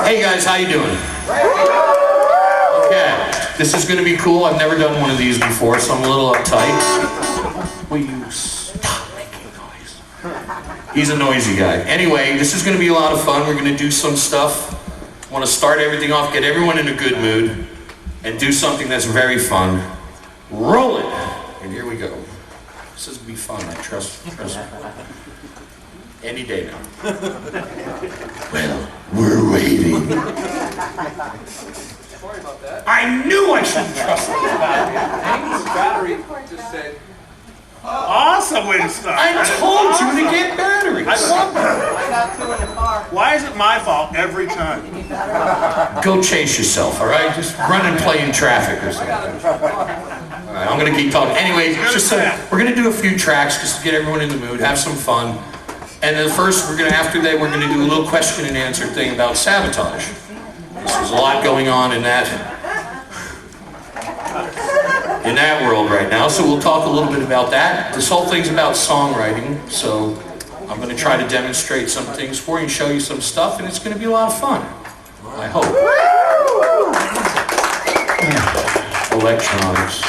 Hey guys, how you doing? Okay, this is going to be cool. I've never done one of these before, so I'm a little uptight. Will you stop making noise? He's a noisy guy. Anyway, this is going to be a lot of fun. We're going to do some stuff. I want to start everything off, get everyone in a good mood, and do something that's very fun. Roll it! And here we go. This is going to be fun, I trust me. Any day now. Well, we're waiting. Sorry about that. I knew I shouldn't trust you. Amy's battery just said, Awesome way to start. I told you to get batteries. I love that. I got two in the car. Why is it my fault every time? Go chase yourself, all right? Just run and play in traffic or something. All right, I'm gonna keep talking. Anyways, we're gonna do a few tracks just to get everyone in the mood, have some fun. And then first, after that, we're gonna do a little question and answer thing about Savatage. There's a lot going on in that world right now, so we'll talk a little bit about that. This whole thing's about songwriting, so I'm going to try to demonstrate some things for you and show you some stuff, and it's going to be a lot of fun, I hope. Electronics.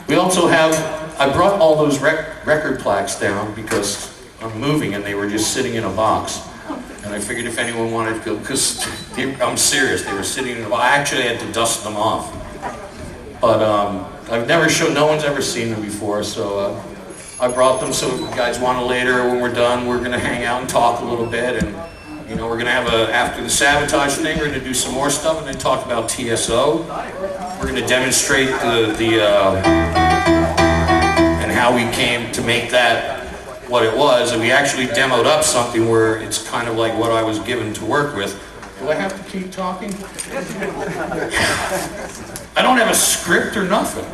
We also have, I brought all those record plaques down because I'm moving and they were just sitting in a box. And I figured if anyone wanted to go, because I'm serious, they were sitting in a box. I actually had to dust them off. But I've never shown, no one's ever seen them before, so I brought them. So if you guys want to later, when we're done, we're going to hang out and talk a little bit. And, you know, we're going to have after the Savatage thing, we're going to do some more stuff and then talk about TSO. We're going to demonstrate and how we came to make that what it was. And we actually demoed up something where it's kind of like what I was given to work with. Do I have to keep talking? I don't have a script or nothing.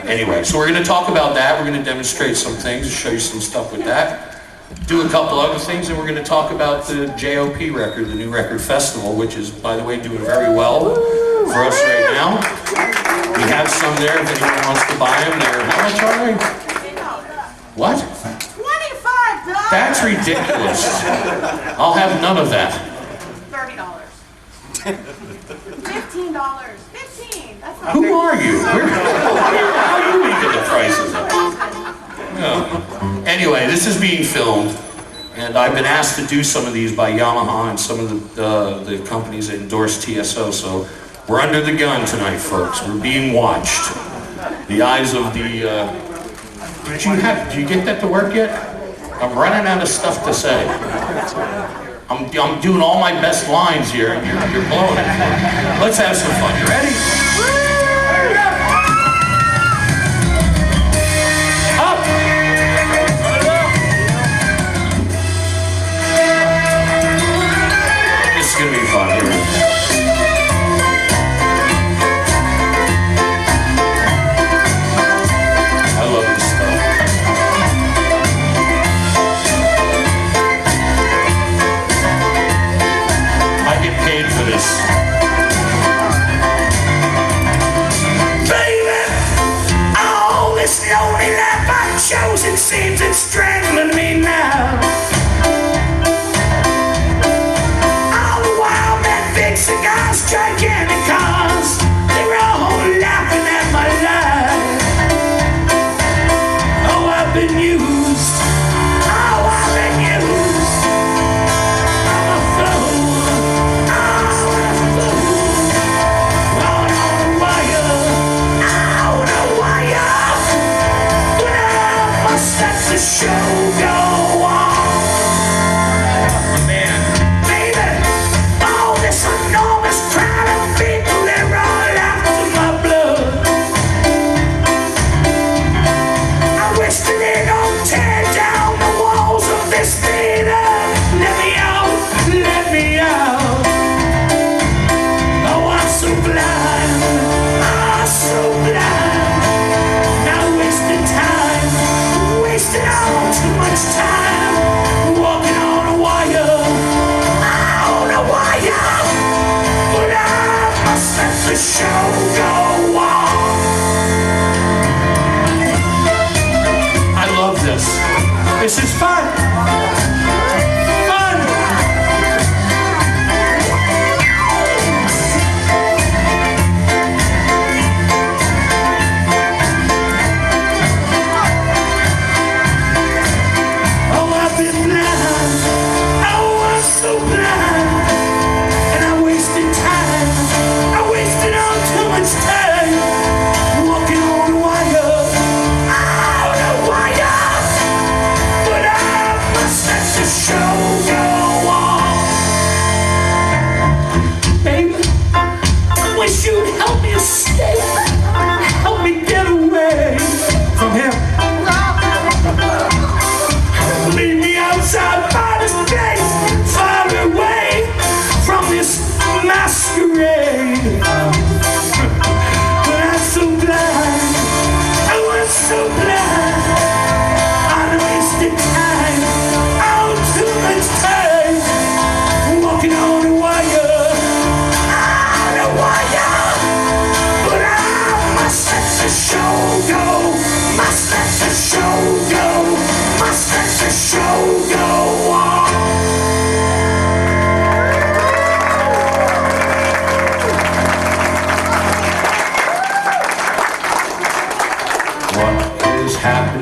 Anyway, so we're going to talk about that. We're going to demonstrate some things, show you some stuff with that. Do a couple other things, and we're going to talk about the JOP record, the New Record Festival, which is, by the way, doing very well for us right now. We have some there if anyone wants to buy them. They're, how much are they? What? $25! That's ridiculous. I'll have none of that. $30. $15. 15. That's not Who are you? How are you making the prices up? No. Anyway, this is being filmed, and I've been asked to do some of these by Yamaha and some of the companies that endorse TSO, so we're under the gun tonight, folks. We're being watched. The eyes of the... Did you get that to work yet? I'm running out of stuff to say. I'm doing all my best lines here, and you're blowing it. Let's have some fun. You ready? Up! This is gonna be fun. Here. I love this stuff. Paid for this. Baby, all this lonely life I've chosen seems it's strangling me now. All the wild men, big cigars, gigantic cars, they're all laughing at my life. Oh, I've been used. Oh, I've been used. I'm a fool. Let the show go on. Man, baby, all this enormous crowd of people, they're all after my blood. I wish that they don't tear down the walls of this theater. Let me out, let me out. Oh, I'm so blind, I'm so blind. Now wasting time, wasting all too much time, walking on a wire, on a wire. But I must let the show go on. I love this. This is fun. Fun.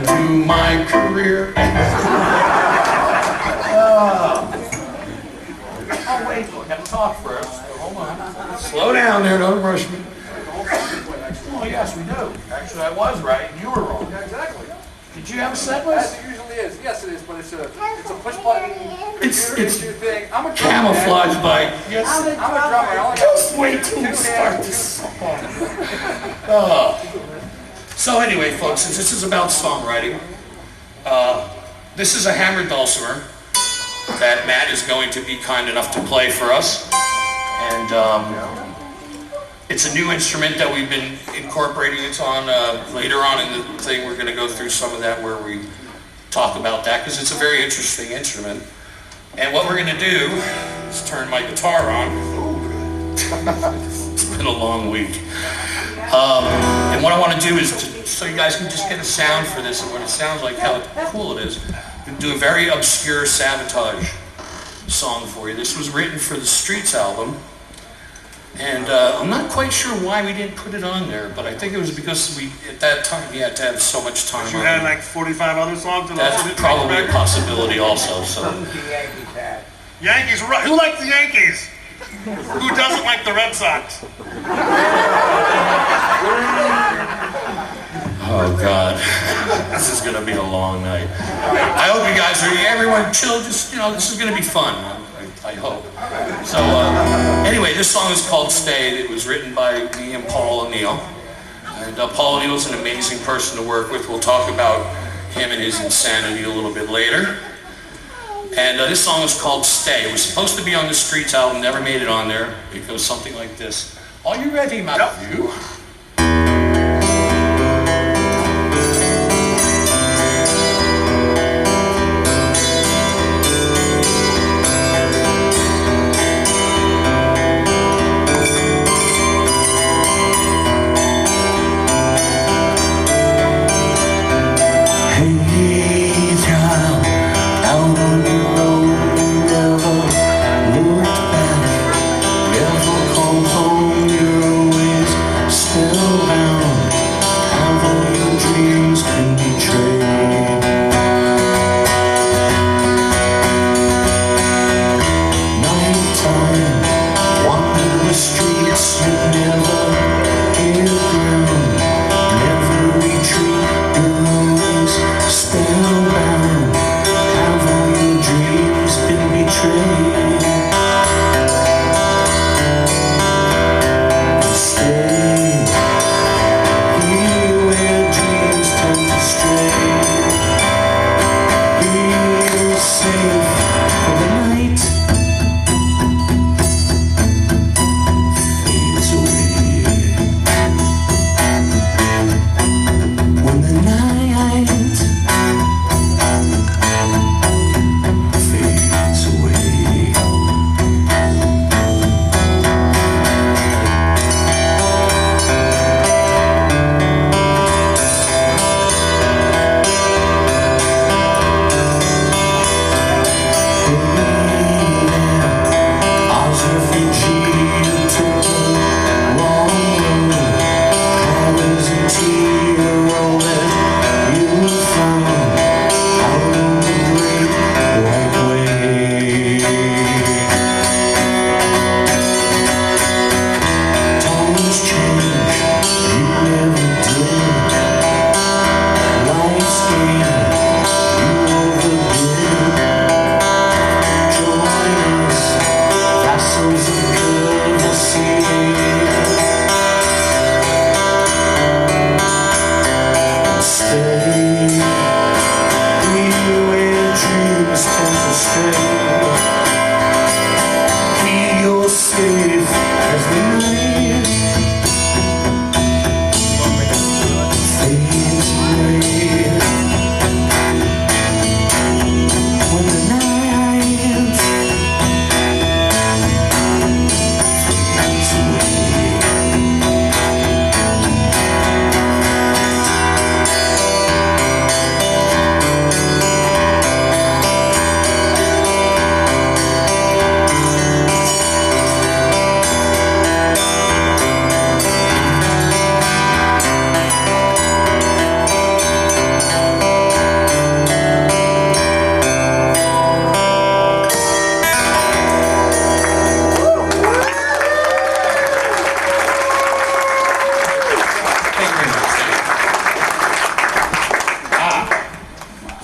undo my career. Oh wait, I gotta talk first. Hold on. Slow down there, don't rush me. Oh yes, we do. Actually, I was right, and you were wrong. Yeah, exactly. Did you have a set As list? it usually is. Yes, it is, but it's a push button It's issue thing. I'm a drummer, man. camouflage by. Yes. I'm a drummer. I only Just wait till we start this song. Oh. So anyway, folks, since this is about songwriting, this is a hammered dulcimer that Matt is going to be kind enough to play for us. And it's a new instrument that we've been incorporating. It's on later on in the thing. We're going to go through some of that where we talk about that because it's a very interesting instrument. And what we're going to do is turn my guitar on. It's been a long week. And what I want to do is, so you guys can just get a sound for this and what it sounds like, how cool it is, I'm going to do a very obscure Savatage song for you. This was written for the Streets album. And I'm not quite sure why we didn't put it on there, but I think it was because we, at that time, we had to have so much time You on had it. like 45 other songs to That's probably a possibility also, so. Yankees, who likes the Yankees? Who doesn't like the Red Sox? Oh God, this is gonna be a long night. I hope you guys are, everyone chill, just, this is gonna be fun, I hope. So anyway, this song is called Stay. It was written by me and Paul O'Neill. And Paul O'Neill's an amazing person to work with. We'll talk about him and his insanity a little bit later. And this song is called Stay. It was supposed to be on the Streets album, never made it on there. It goes something like this. Are you ready, Matthew?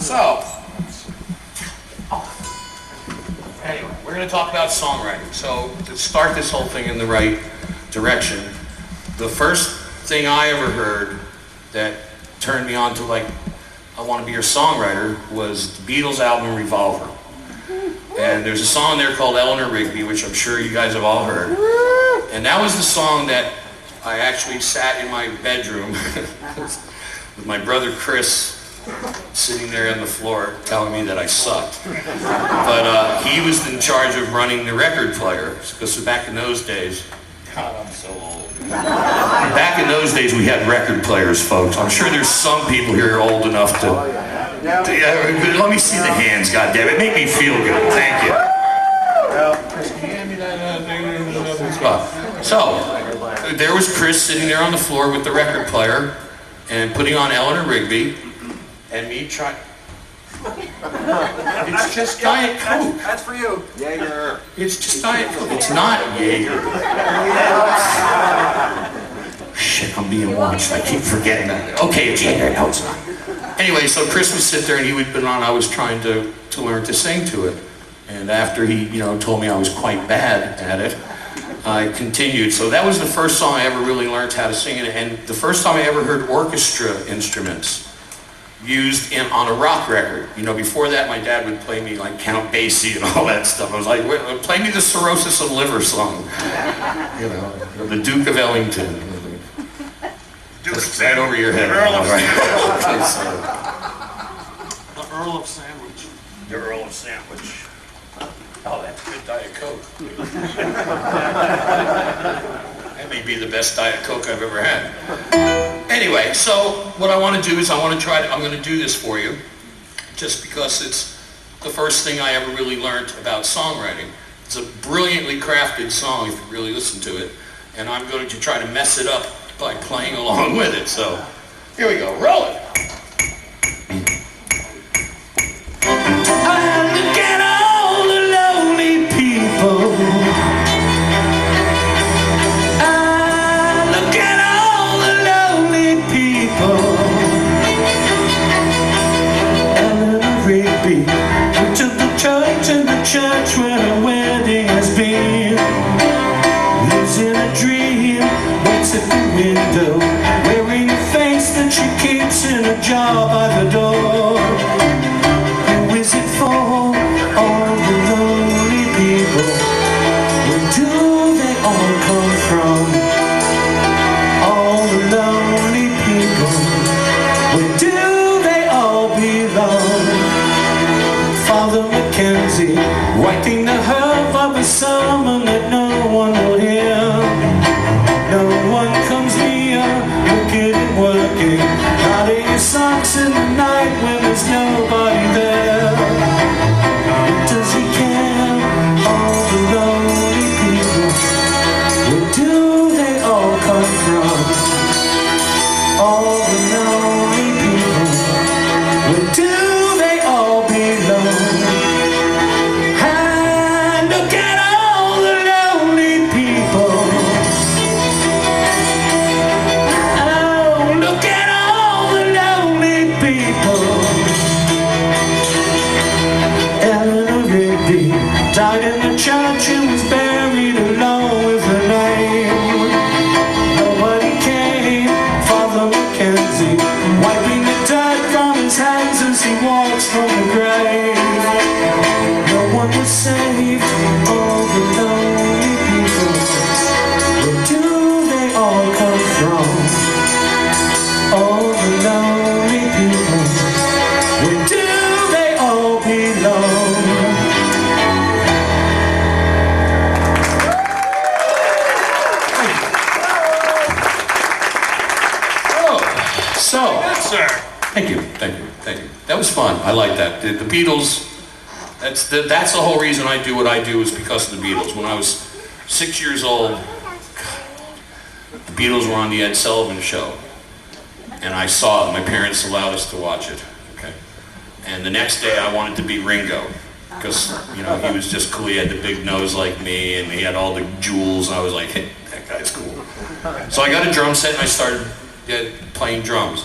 So, anyway, we're going to talk about songwriting. So, to start this whole thing in the right direction, the first thing I ever heard that turned me on to, like, I want to be your songwriter was the Beatles album Revolver. And there's a song there called Eleanor Rigby, which I'm sure you guys have all heard. And that was the song that I actually sat in my bedroom with my brother Chris sitting there on the floor telling me that I sucked. But he was in charge of running the record player, because back in those days, God, I'm so old. Back in those days we had record players, folks. I'm sure there's some people here old enough to... let me see the hands, goddammit. Make me feel good. Thank you. Chris, can you hand me that? So, there was Chris sitting there on the floor with the record player and putting on Eleanor Rigby, and me trying... It's just Diet Coke. That's for you. Jaeger. It's just Diet Coke. It's not Jaeger. Shit, I'm being watched. I keep forgetting that. Okay, it's Jaeger. No, it's not. Anyway, so Chris would sit there and he would put on, I was trying to learn to sing to it. And after he, told me I was quite bad at it, I continued. So that was the first song I ever really learned how to sing it. And the first time I ever heard orchestra instruments used on a rock record. Before that, my dad would play me like Count Basie and all that stuff. I was like, play me the Cirrhosis of Liver song. The Duke of Ellington. That's right over your head. The Earl of Sandwich. Okay, so, The Earl of Sandwich. the Earl of Sandwich. Oh, that's good Diet Coke. That may be the best Diet Coke I've ever had. Anyway, so what I want to do is I'm going to do this for you, just because it's the first thing I ever really learned about songwriting. It's a brilliantly crafted song if you really listen to it, and I'm going to try to mess it up by playing along with it. So, here we go. Roll it. Look at all the lonely people. Look at all the lonely people. Eleanor Rigby went to the church, and the church where her wedding has been. Lives in a dream, waits at the window, wearing a face that she keeps in a jar by the door. Who is it for? All the lonely people. Where do they all come from? All the lonely people. Where do they all belong? Father Mackenzie, writing the herb of a sermon that no one will hear. No one comes near, looking and working, hiding his socks in the night when there's nobody there. Does he care? All the lonely people. Where do they all come from? All the lonely people. Where do they all belong? And look at all the lonely people. Oh, look at all the lonely people. Eleanor Rigby died in the church and was buried alone with her name. Nobody came. Father Mackenzie wiping the dirt from his hands as he walks from the grave. No one was saved. All the lonely people. Where do they all come from? All the lonely people. Where do they all belong? Sir. Thank you. That was fun. I like that. The Beatles, that's the whole reason I do what I do, is because of the Beatles. When I was 6 years old, the Beatles were on the Ed Sullivan Show, and I saw it. My parents allowed us to watch it. Okay, and the next day I wanted to be Ringo, because he was just cool. He had the big nose like me, and he had all the jewels. And I was like, hey, that guy's cool. So I got a drum set and I started playing drums.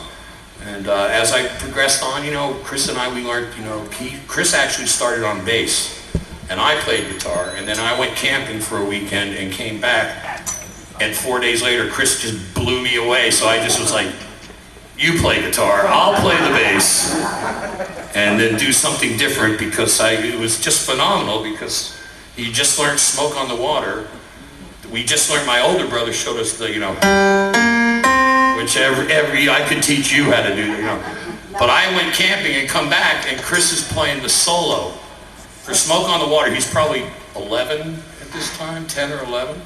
And as I progressed on, you know, Chris and I, we learned, you know, Chris actually started on bass, and I played guitar, and then I went camping for a weekend and came back, and 4 days later, Chris just blew me away, so I just was like, you play guitar, I'll play the bass, and then do something different, because it was just phenomenal, because you just learned Smoke on the Water. We just learned, my older brother showed us the, you know, which I could teach you how to do, you know. But I went camping and come back, and Chris is playing the solo for Smoke on the Water. He's probably 11 at this time, 10 or 11.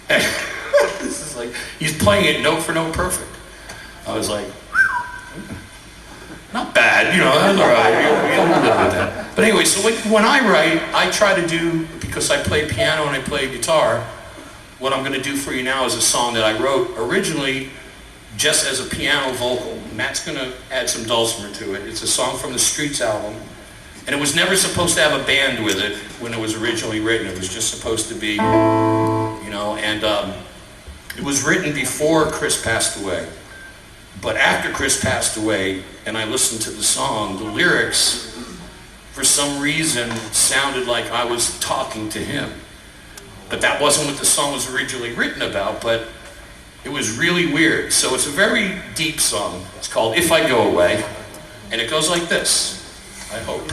And this is like, he's playing it note for note perfect. I was like, not bad, you know, that's all right. We'll live with that. But anyway, so when I write, I try to do, because I play piano and I play guitar, what I'm going to do for you now is a song that I wrote originally just as a piano vocal. Matt's going to add some dulcimer to it. It's a song from the Streets album. And it was never supposed to have a band with it when it was originally written. It was just supposed to be, you know, and it was written before Chris passed away. But after Chris passed away, and I listened to the song, the lyrics, for some reason, sounded like I was talking to him. But that wasn't what the song was originally written about, but it was really weird. So it's a very deep song. It's called If I Go Away, and it goes like this, I hope.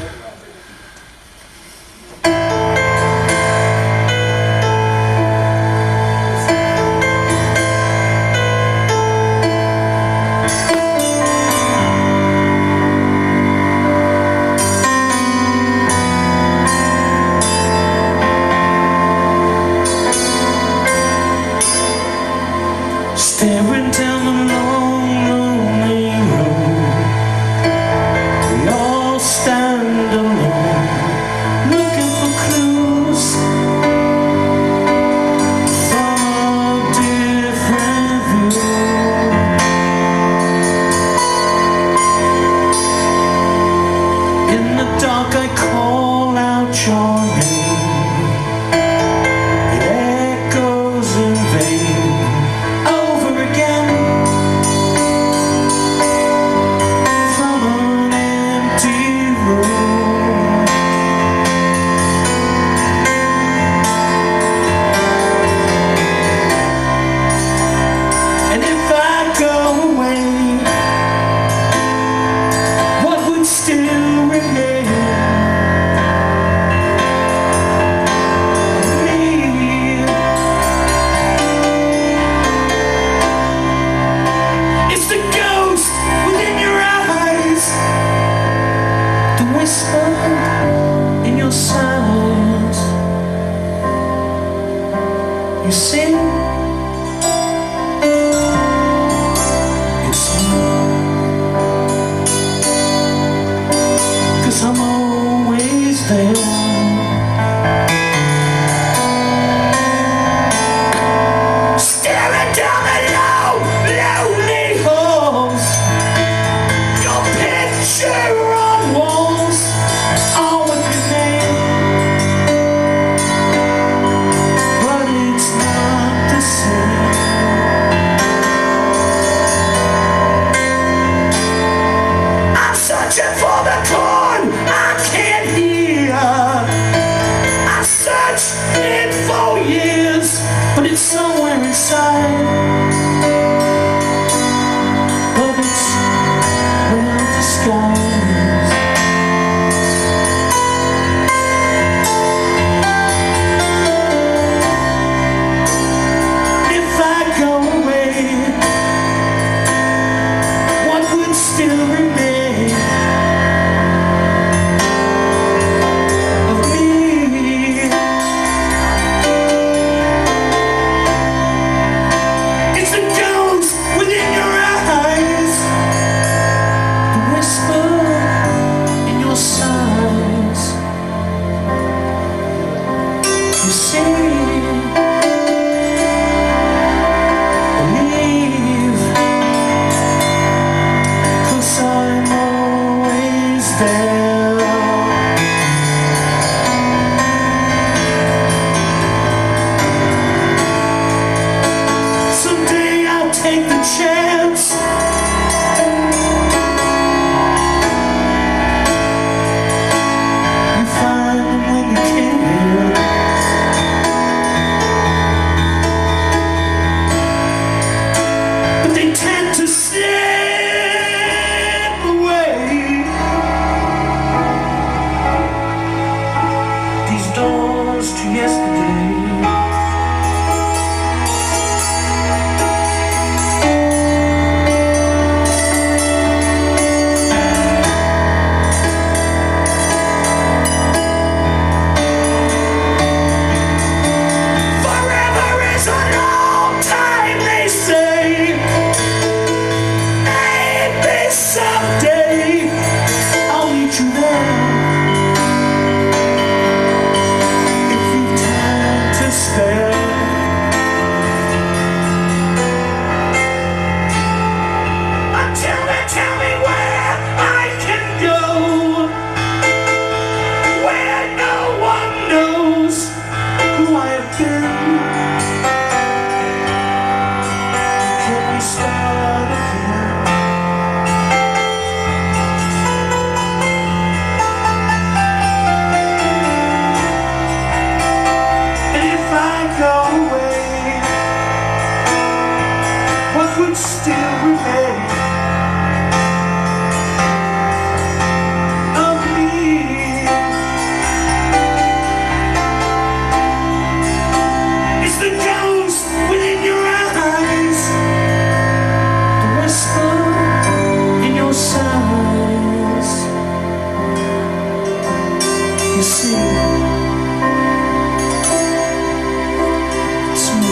Staring down the long, lonely road, we all stand alone, looking for clues from a different view. In the dark I call out your name, it echoes in vain. In your silence, you see, it's me, 'cause I'm always there. Staring down the lonely halls, your picture on walls, all with your name, but it's not the same. I'm searching for the chord I can't hear. I searched it for years, but it's somewhere inside. But it's well disguised. If I go away, what would still remain of me? It's the ghost within your eyes, the whisper in your sighs. You see, believe, 'cause I'm always there. Someday I'll take the chance you see, it's me.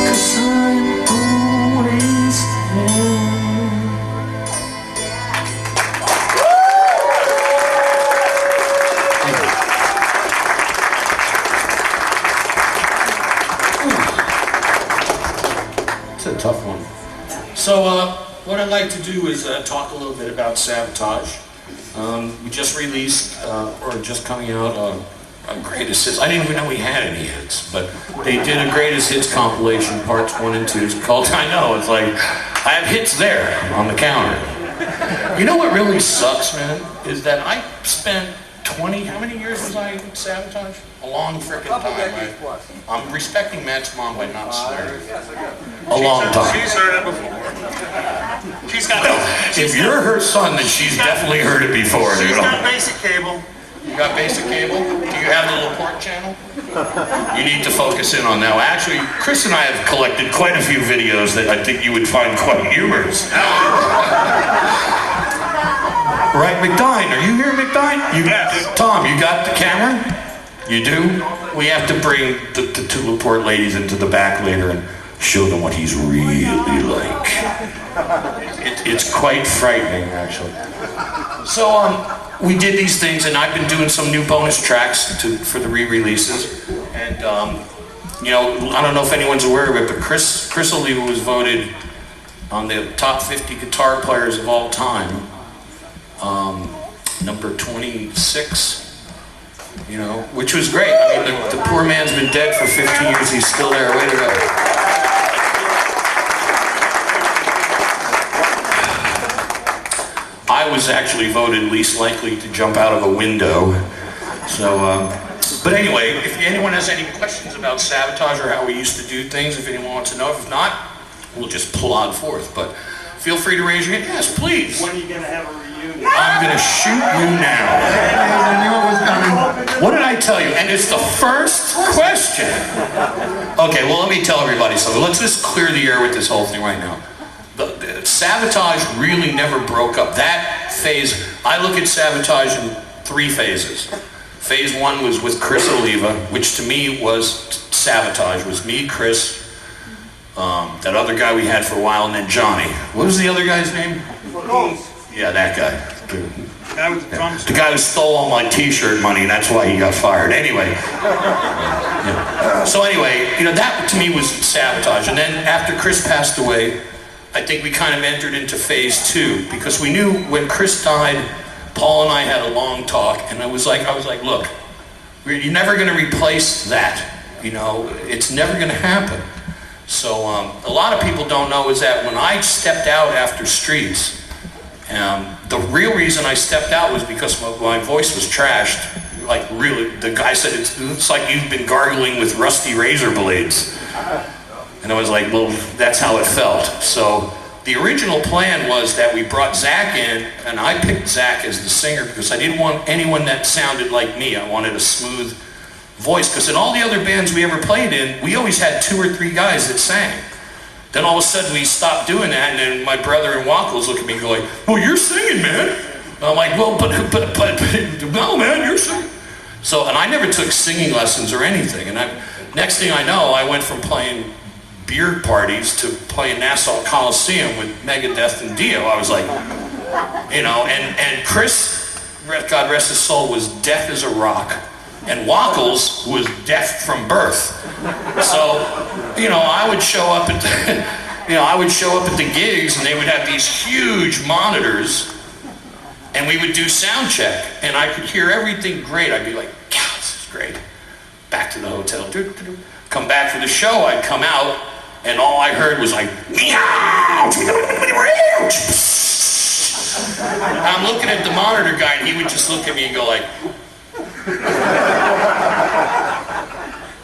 'Cause I'm always there. It's a tough one. So, what I'd like to do is talk a little bit about Savatage. We just released, or just coming out, a greatest hits. I didn't even know we had any hits, but they did a greatest hits compilation, parts 1 and 2. It's called, I know, it's like, I have hits there on the counter. You know what really sucks, man, is that I spent 20, how many years was I in Savatage? A long frickin' Couple time. decades plus. I'm respecting Matt's mom by not swearing. Yes, I got it. A long time. She's heard it before. She's got If you're her son, then she's definitely heard it before. she's dude. got basic cable. You got basic cable? Do you have the little port channel? You need to focus in on that. Actually, Chris and I have collected quite a few videos that I think you would find quite humorous. Right, McDine? Are you here, McDine? Yes. Tom, you got the camera? You do? We have to bring the two Laporte ladies into the back later and show them what he's really like. It's quite frightening, actually. So, we did these things, and I've been doing some new bonus tracks for the re-releases. And, you know, I don't know if anyone's aware of it, but Chris Oliva was voted on the top 50 guitar players of all time. Number 26. You know, which was great. I mean, the poor man's been dead for 15 years. He's still there. Way to go. I was actually voted least likely to jump out of a window. So, but anyway, if anyone has any questions about Savatage or how we used to do things, if anyone wants to know, if not, we'll just plod forth. But feel free to raise your hand. Yes, please. When are you going to have a reunion? I'm gonna shoot you now. I knew it was coming. What did I tell you? And it's the first question. Okay, well, let me tell everybody something. Let's just clear the air with this whole thing right now. The Savatage really never broke up. That phase, I look at Savatage in 3 phases. Phase 1 was with Chris Oliva, which to me was Savatage. Was me, Chris, that other guy we had for a while, and then Johnny. What was the other guy's name? Yeah, that guy. That was the drums. The guy who stole all my t-shirt money, and that's why he got fired. Anyway. Yeah. So anyway, you know, that to me was Savatage. And then after Chris passed away, I think we kind of entered into phase 2, because we knew when Chris died, Paul and I had a long talk, and I was like, look, you're never going to replace that. You know, it's never going to happen. So a lot of people don't know is that when I stepped out after Streets, the real reason I stepped out was because my voice was trashed. Like, really, the guy said, it's like you've been gargling with rusty razor blades. And I was like, well, that's how it felt. So the original plan was that we brought Zach in, and I picked Zach as the singer because I didn't want anyone that sounded like me. I wanted a smooth voice, because in all the other bands we ever played in, we always had 2 or 3 guys that sang. Then all of a sudden we stopped doing that, and then my brother and Wackles look at me going, well, you're singing, man. And I'm like, well, but no, man, you're singing. So, and I never took singing lessons or anything. And next thing I know, I went from playing beer parties to playing Nassau Coliseum with Megadeth and Dio. I was like, you know, and Chris, God rest his soul, was deaf as a rock. And Wackles was deaf from birth. So, you know, I would show up at the gigs, and they would have these huge monitors, and we would do sound check, and I could hear everything great. I'd be like, God, this is great. Back to the hotel. Come back for the show, I'd come out, and all I heard was like, meow. I'm looking at the monitor guy, and he would just look at me and go like,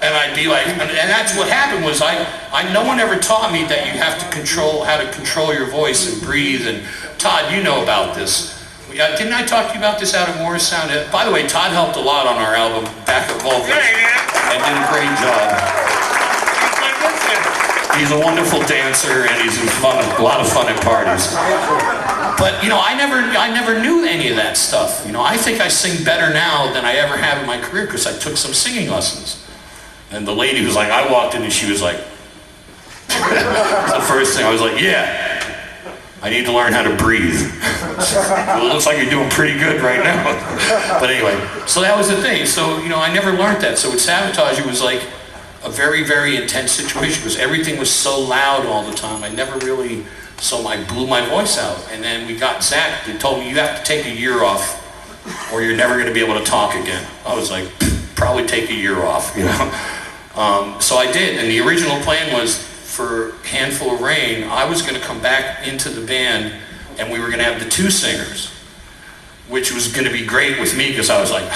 and I'd be like, and that's what happened was no one ever taught me that you have to how to control your voice and breathe. And Todd, you know about this. Didn't I talk to you about this out of Morristown? By the way, Todd helped a lot on our album, backup vocals, and did a great job. He's a wonderful dancer, and he's a lot of fun at parties. But you know, I never knew any of that stuff. You know, I think I sing better now than I ever have in my career because I took some singing lessons. And the lady was like, I walked in and she was like, the first thing I was like, yeah, I need to learn how to breathe. Well, it looks like you're doing pretty good right now. But anyway, so that was the thing. So, you know, I never learned that. So with Savatage, it was like a very, very intense situation because everything was so loud all the time. I never really, so I blew my voice out. And then we got Zach, they told me, you have to take a year off or you're never going to be able to talk again. I was like, probably take a year off, you know. So I did, and the original plan was for Handful of Rain, I was going to come back into the band and we were going to have the two singers, which was going to be great with me because I was like,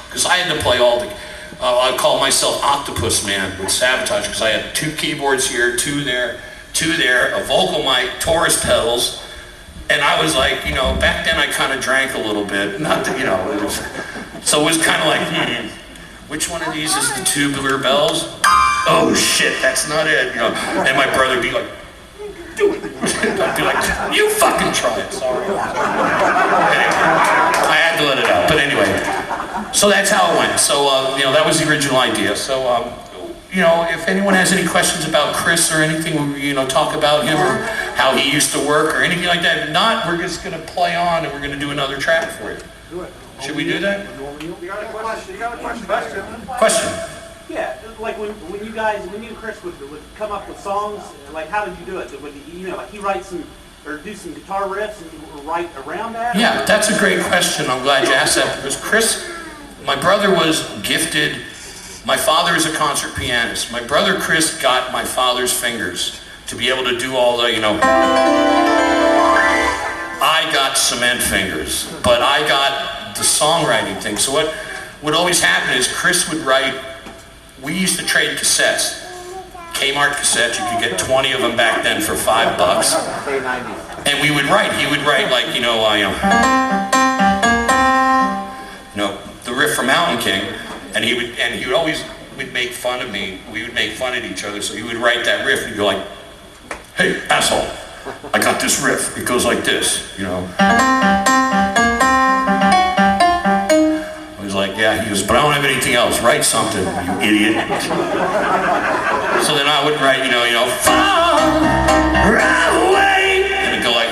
because I had to play all the, I call myself Octopus Man with Savatage because I had 2 keyboards here, 2 there, a vocal mic, Taurus pedals, and I was like, you know, back then I kind of drank a little bit, not that, you know, so it was kind of like, which one of these is the tubular bells? Oh shit, that's not it. You know, and my brother would be like, do it. I'd be like, you fucking try it. Sorry. Anyway, I had to let it out. But anyway, so that's how it went. So you know, that was the original idea. So you know, if anyone has any questions about Chris or anything, you know, talk about him or how he used to work or anything like that. If not, we're just gonna play on and we're gonna do another track for you. Do it. Should we do that? You got a question? You got a question? Question. Yeah, like when you and Chris would come up with songs, like how did you do it? Would you know, like he write some or do some guitar riffs and write around that? Yeah, that's a great question. I'm glad you asked that because Chris, my brother was gifted. My father is a concert pianist. My brother Chris got my father's fingers to be able to do all the, you know, I got cement fingers, but I got the songwriting thing. So what always happened is Chris would write. We used to trade cassettes. Kmart cassettes, you could get 20 of them back then for $5. And we would write, he would write like, you know, the riff from Mountain King, and he would always make fun of me. We would make fun of each other, so he would write that riff and go like, hey, asshole, I got this riff, it goes like this, you know. Like, yeah, he goes, but I don't have anything else. Write something, you idiot. So then I would write, you know, far away. And it'd go like,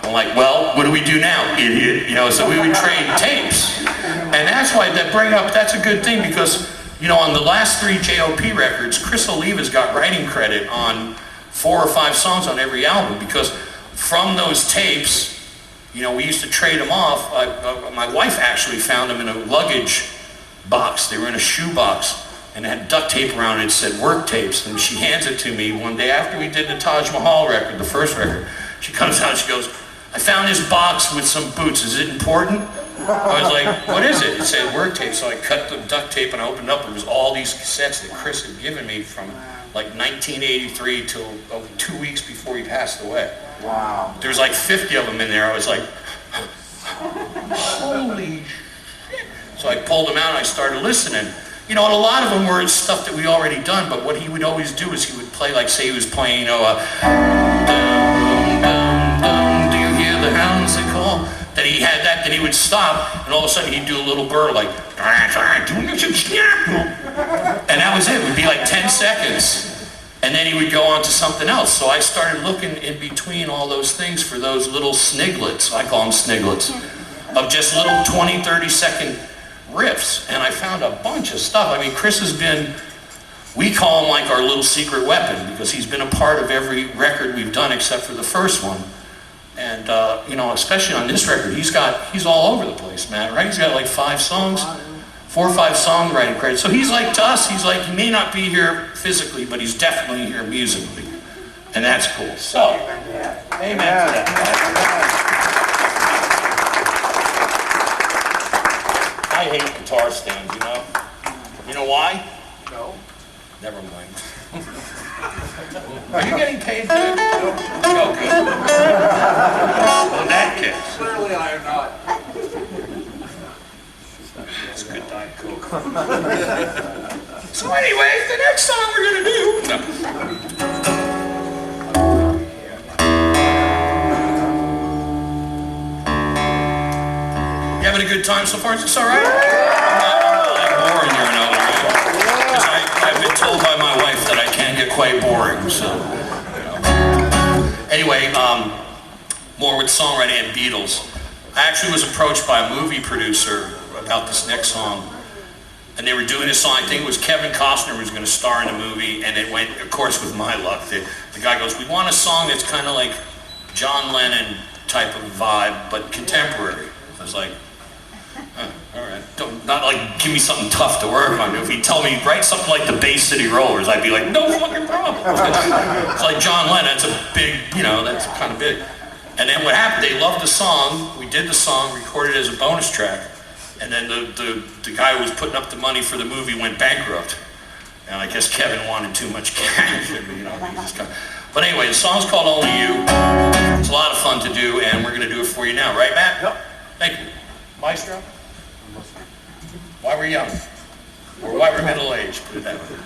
I'm like, well, what do we do now, idiot? You know, so we would trade tapes. And that's why that's a good thing because, you know, on the last 3 JOP records, Chris OLIVA'S got writing credit on 4 or 5 songs on every album because from those tapes, you know, we used to trade them off. My wife actually found them in a luggage box. They were in a shoe box and had duct tape around it. It said work tapes. And she hands it to me one day after we did the Taj Mahal record, the first record. She comes out and she goes, I found this box with some boots. Is it important? I was like, what is it? It said work tape. So I cut the duct tape and I opened it up. It was all these cassettes that Chris had given me from like 1983 till 2 weeks before he passed away. Wow. There was like 50 of them in there. I was like, holy shit. So I pulled them out and I started listening. You know, and a lot of them were stuff that we already done, but what he would always do is he would play, like say he was playing, you know, dum, dum, dum, do you hear the hounds they call? Then he had that, then he would stop, and all of a sudden he'd do a little burr like, and that was it. It would be like 10 seconds. And then he would go on to something else. So I started looking in between all those things for those little sniglets, I call them sniglets, of just little 20, 30-second riffs. And I found a bunch of stuff. I mean, Chris has been, we call him like our little secret weapon because he's been a part of every record we've done except for the first one. And, you know, especially on this record, he's all over the place, man, right? He's got like 5 songs. 4 or 5 songwriting credits. So he's like to us, he's like, he may not be here physically, but he's definitely here musically. And that's cool. So, amen to that. I hate guitar stands, you know? You know why? No. Never mind. Are you getting paid for that? No, good. Well, in that case. Clearly I am not. That's good Diet Coke. So anyway, the next song we're gonna do. No. You having a good time so far? Is this all right? I'm not like boring you or nothing. Because I've been told by my wife that I can get quite boring, so. Anyway, more with songwriting and Beatles. I actually was approached by a movie producer about this next song. And they were doing this song, I think it was Kevin Costner was going to star in the movie, and it went, of course, with my luck. The guy goes, we want a song that's kind of like John Lennon type of vibe, but contemporary. I was like, all right. Not like, give me something tough to work on. If he'd tell me, write something like the Bay City Rollers, I'd be like, no fucking problem. It's like John Lennon, that's a big, that's kind of big. And then what happened, they loved the song, we did the song, recorded it as a bonus track, and then the guy who was putting up the money for the movie went bankrupt. And I guess Kevin wanted too much cash. But anyway, the song's called Only You. It's a lot of fun to do, and we're going to do it for you now. Right, Matt? Yep. Thank you. Maestro? Why we're young. Or why we're middle-aged, put it that way.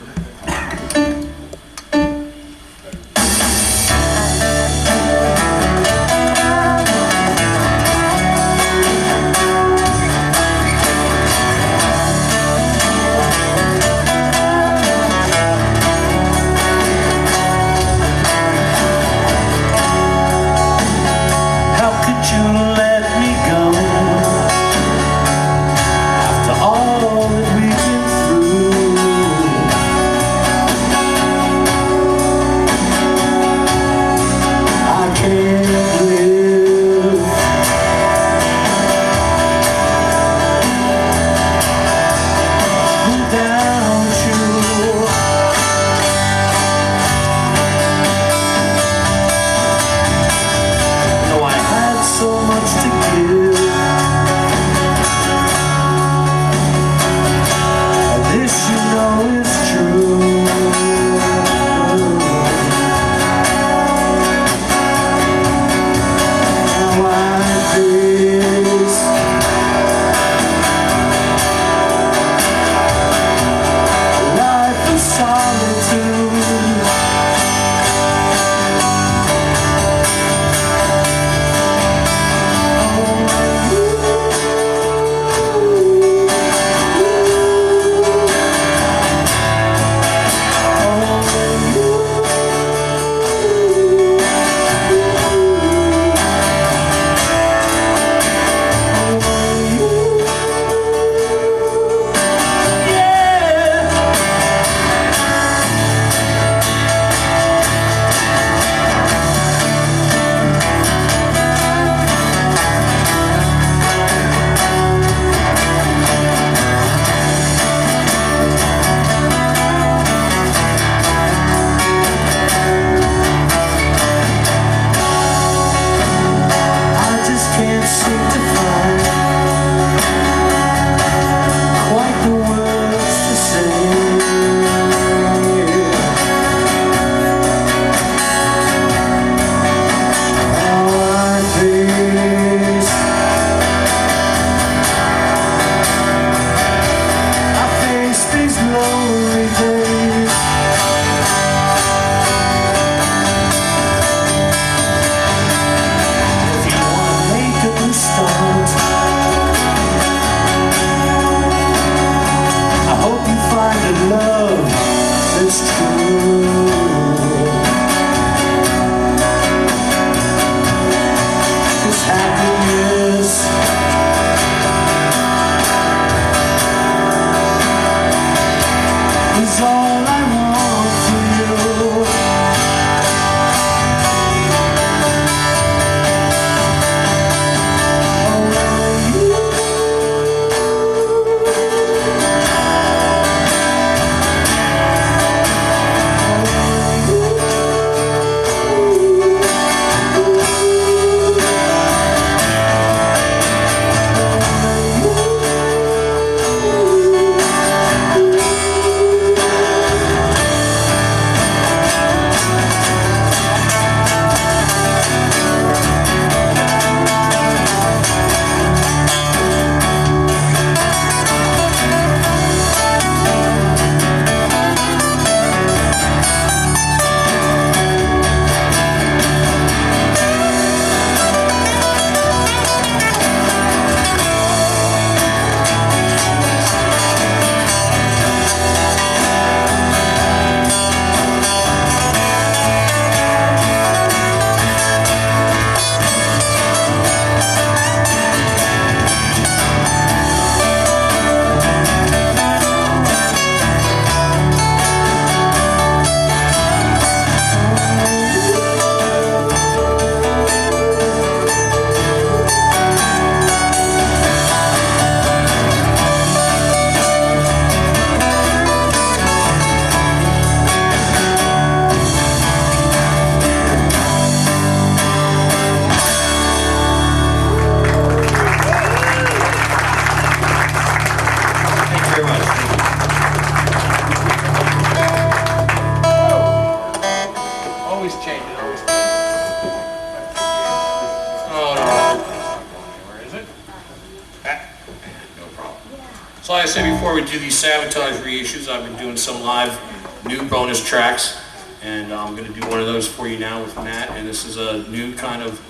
So like I said before, we do these Savatage reissues. I've been doing some live new bonus tracks, and I'm going to do one of those for you now with Matt, and this is a new kind of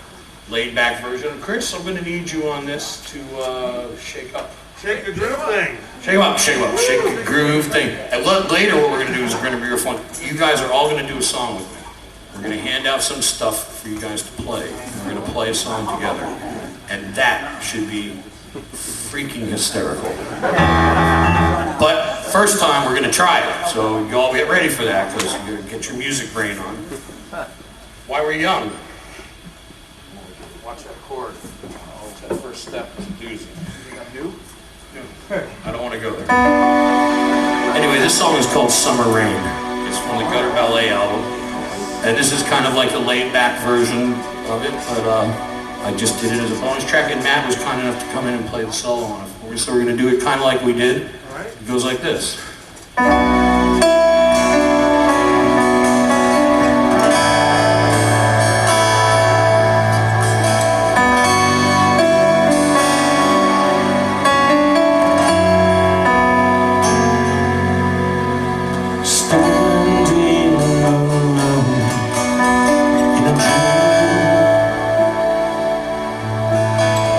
laid-back version. Chris, I'm going to need you on this to shake up. Shake the groove thing. Shake up, shake up, shake the groove thing. And later what we're going to do is we're going to be real fun. You guys are all going to do a song with me. We're going to hand out some stuff for you guys to play. We're going to play a song together. And that should be freaking hysterical. But first time we're going to try it. So you all get ready for that because you're going to get your music brain on. While we're young. Watch that chord. Watch that first step. It's a doozy. I don't want to go there. Anyway, this song is called Summer Rain. It's from the Gutter Ballet album. And this is kind of like a laid-back version of it, but I just did it as a bonus track, and Matt was kind enough to come in and play the solo on it for me. So we're going to do it kind of like we did. It goes like this.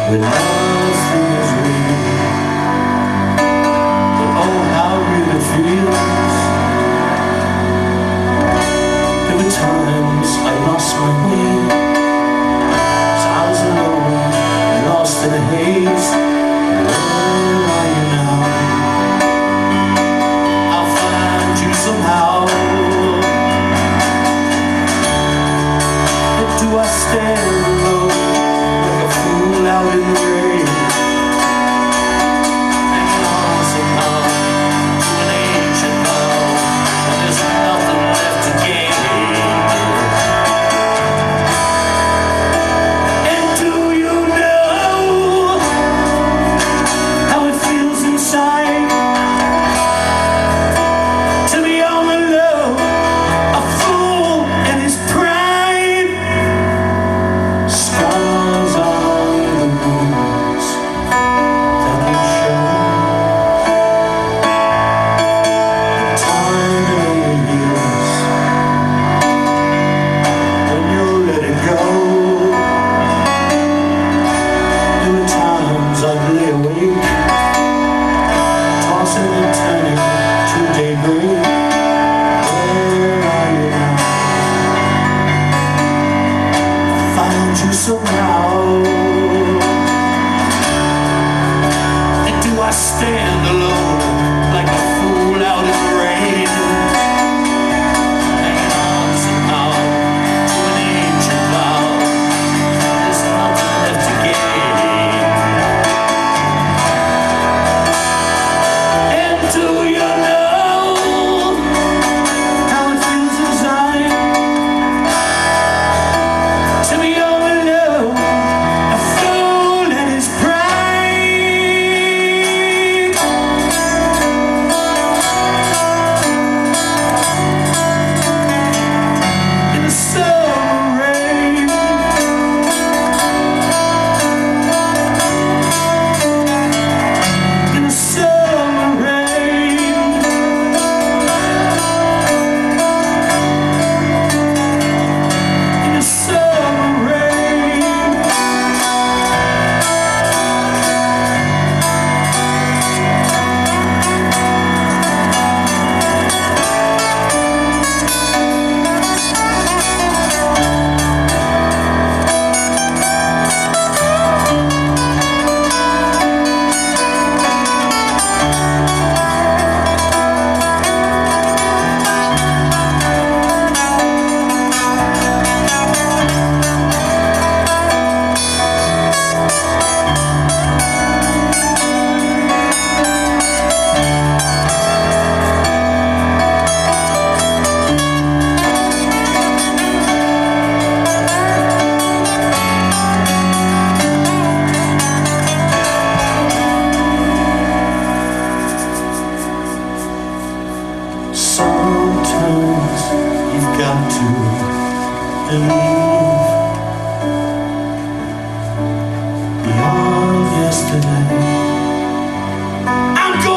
When nothing is real, but oh how real it feels. There were times I lost my way, so I was alone, lost in a haze. Where are you now? I'll find you somehow. But do I stand alone? Out in the rain, hanging on somehow to an ancient love, and there's nothing left to gain. And do you know how it feels inside to be all alone, a fool in his prime? Scars on somehow. And do I stand alone like a fool out in the rain, hanging on somehow to an ancient love? There's nothing left to gain. And do you know how it feels inside to be all alone, a fool in his pride? In the summer rain, in the summer rain, in the summer rain. Sometimes you've got to believe beyond yesterday. I'm going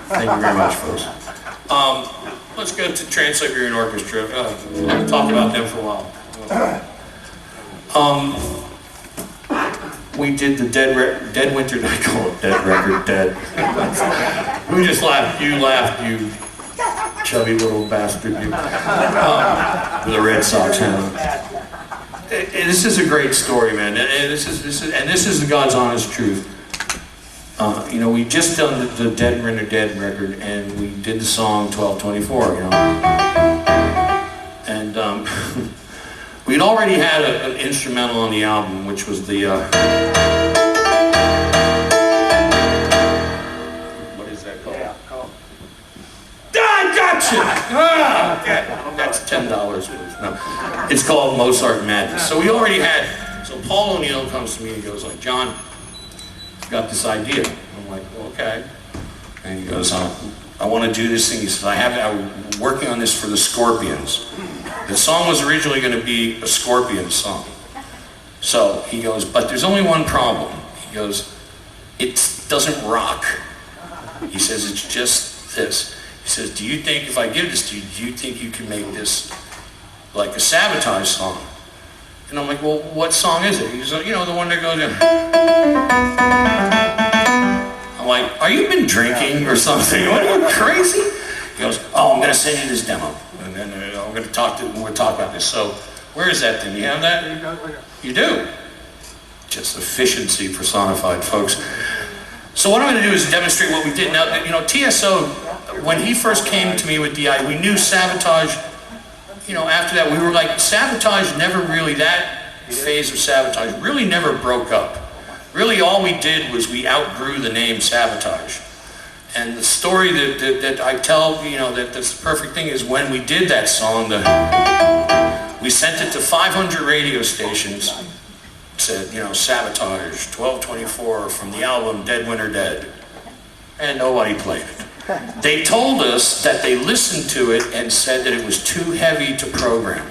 Thank you very much, folks. Let's go to Trans-Siberian Orchestra. We'll talk about them for a while. We did the Dead Winter, I call it Dead record, Dead. We just laughed, you chubby little bastard, you. With a Red Sox hat. This is a great story, man, and this is the God's honest truth. You know, we just done the Dead Winter Dead record, and we did the song 1224, you know. And we'd already had an instrumental on the album, which was the what is that called? I gotcha! Okay. That's $10, please. No, it's called Mozart Madness. So we already had. So Paul O'Neill comes to me and goes like, "John, got this idea." I'm like, well, okay. And he goes, I want to do this thing. He says, I'm working on this for the Scorpions. The song was originally going to be a Scorpions song. So he goes, but there's only one problem. He goes, it doesn't rock. He says, it's just this. He says, do you think if I give this to you, do you think you can make this like a Savatage song? And I'm like, well, what song is it? He's like, you know, the one that goes in. I'm like, are you been drinking or something? Are you crazy? He goes, oh, I'm going to send you this demo. And then we're going to talk about this. So where is that thing? You have that? You do. Just efficiency personified, folks. So what I'm going to do is demonstrate what we did. Now, you know, TSO, when he first came to me with the idea, we knew Savatage. You know, after that, we were like, Savatage never really, that phase of Savatage really never broke up. Really, all we did was we outgrew the name Savatage. And the story that I tell, you know, that's the perfect thing is when we did that song, we sent it to 500 radio stations, said, you know, Savatage, 1224 from the album Dead Winter Dead. And nobody played it. They told us that they listened to it and said that it was too heavy to program.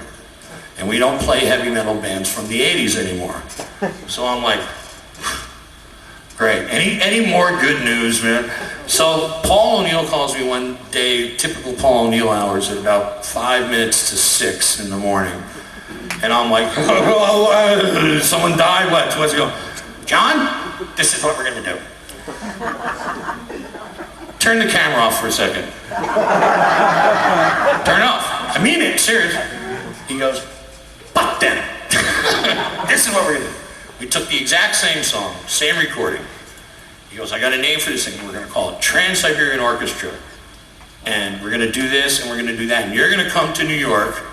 And we don't play heavy metal bands from the 80s anymore. So I'm like, great. Any more good news, man? So Paul O'Neill calls me one day, typical Paul O'Neill hours, at about 5 minutes to 6 in the morning. And I'm like, someone died? What's going on? John, this is what we're going to do. Turn the camera off for a second. Turn it off. I mean it, serious. He goes, but then, this is what we're gonna do. We took the exact same song, same recording. He goes, I got a name for this thing. We're gonna call it Trans-Siberian Orchestra. And we're gonna do this and we're gonna do that. And you're gonna come to New York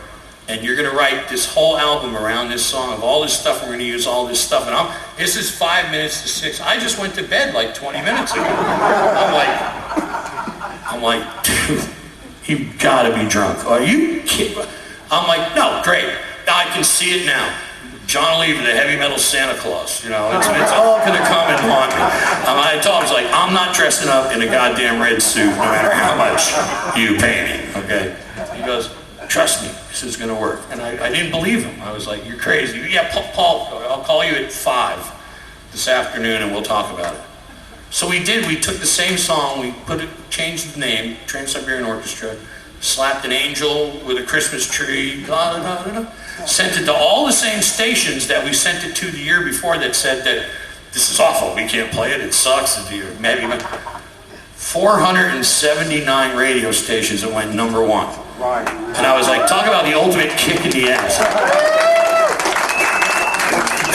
and you're gonna write this whole album around this song of all this stuff. We're gonna use all this stuff. And this is 5 minutes to 6. I just went to bed like 20 minutes ago. I'm like, dude, you've gotta be drunk. Are you kidding? I'm like, no, great. I can see it now. John Oliva, the heavy metal Santa Claus. You know, it's all gonna come and haunt me. I told him, I was like, I'm not dressing up in a goddamn red suit no matter how much you pay me, okay? He goes, trust me, this is gonna work. And I didn't believe him. I was like, you're crazy. Yeah, Paul, I'll call you at 5 this afternoon and we'll talk about it. So we did, we took the same song, we changed the name, Trans-Siberian Orchestra, slapped an angel with a Christmas tree, sent it to all the same stations that we sent it to the year before that said that this is awful, we can't play it, it sucks. Maybe 479 radio stations that went #1. Right. And I was like, talk about the ultimate kick in the ass.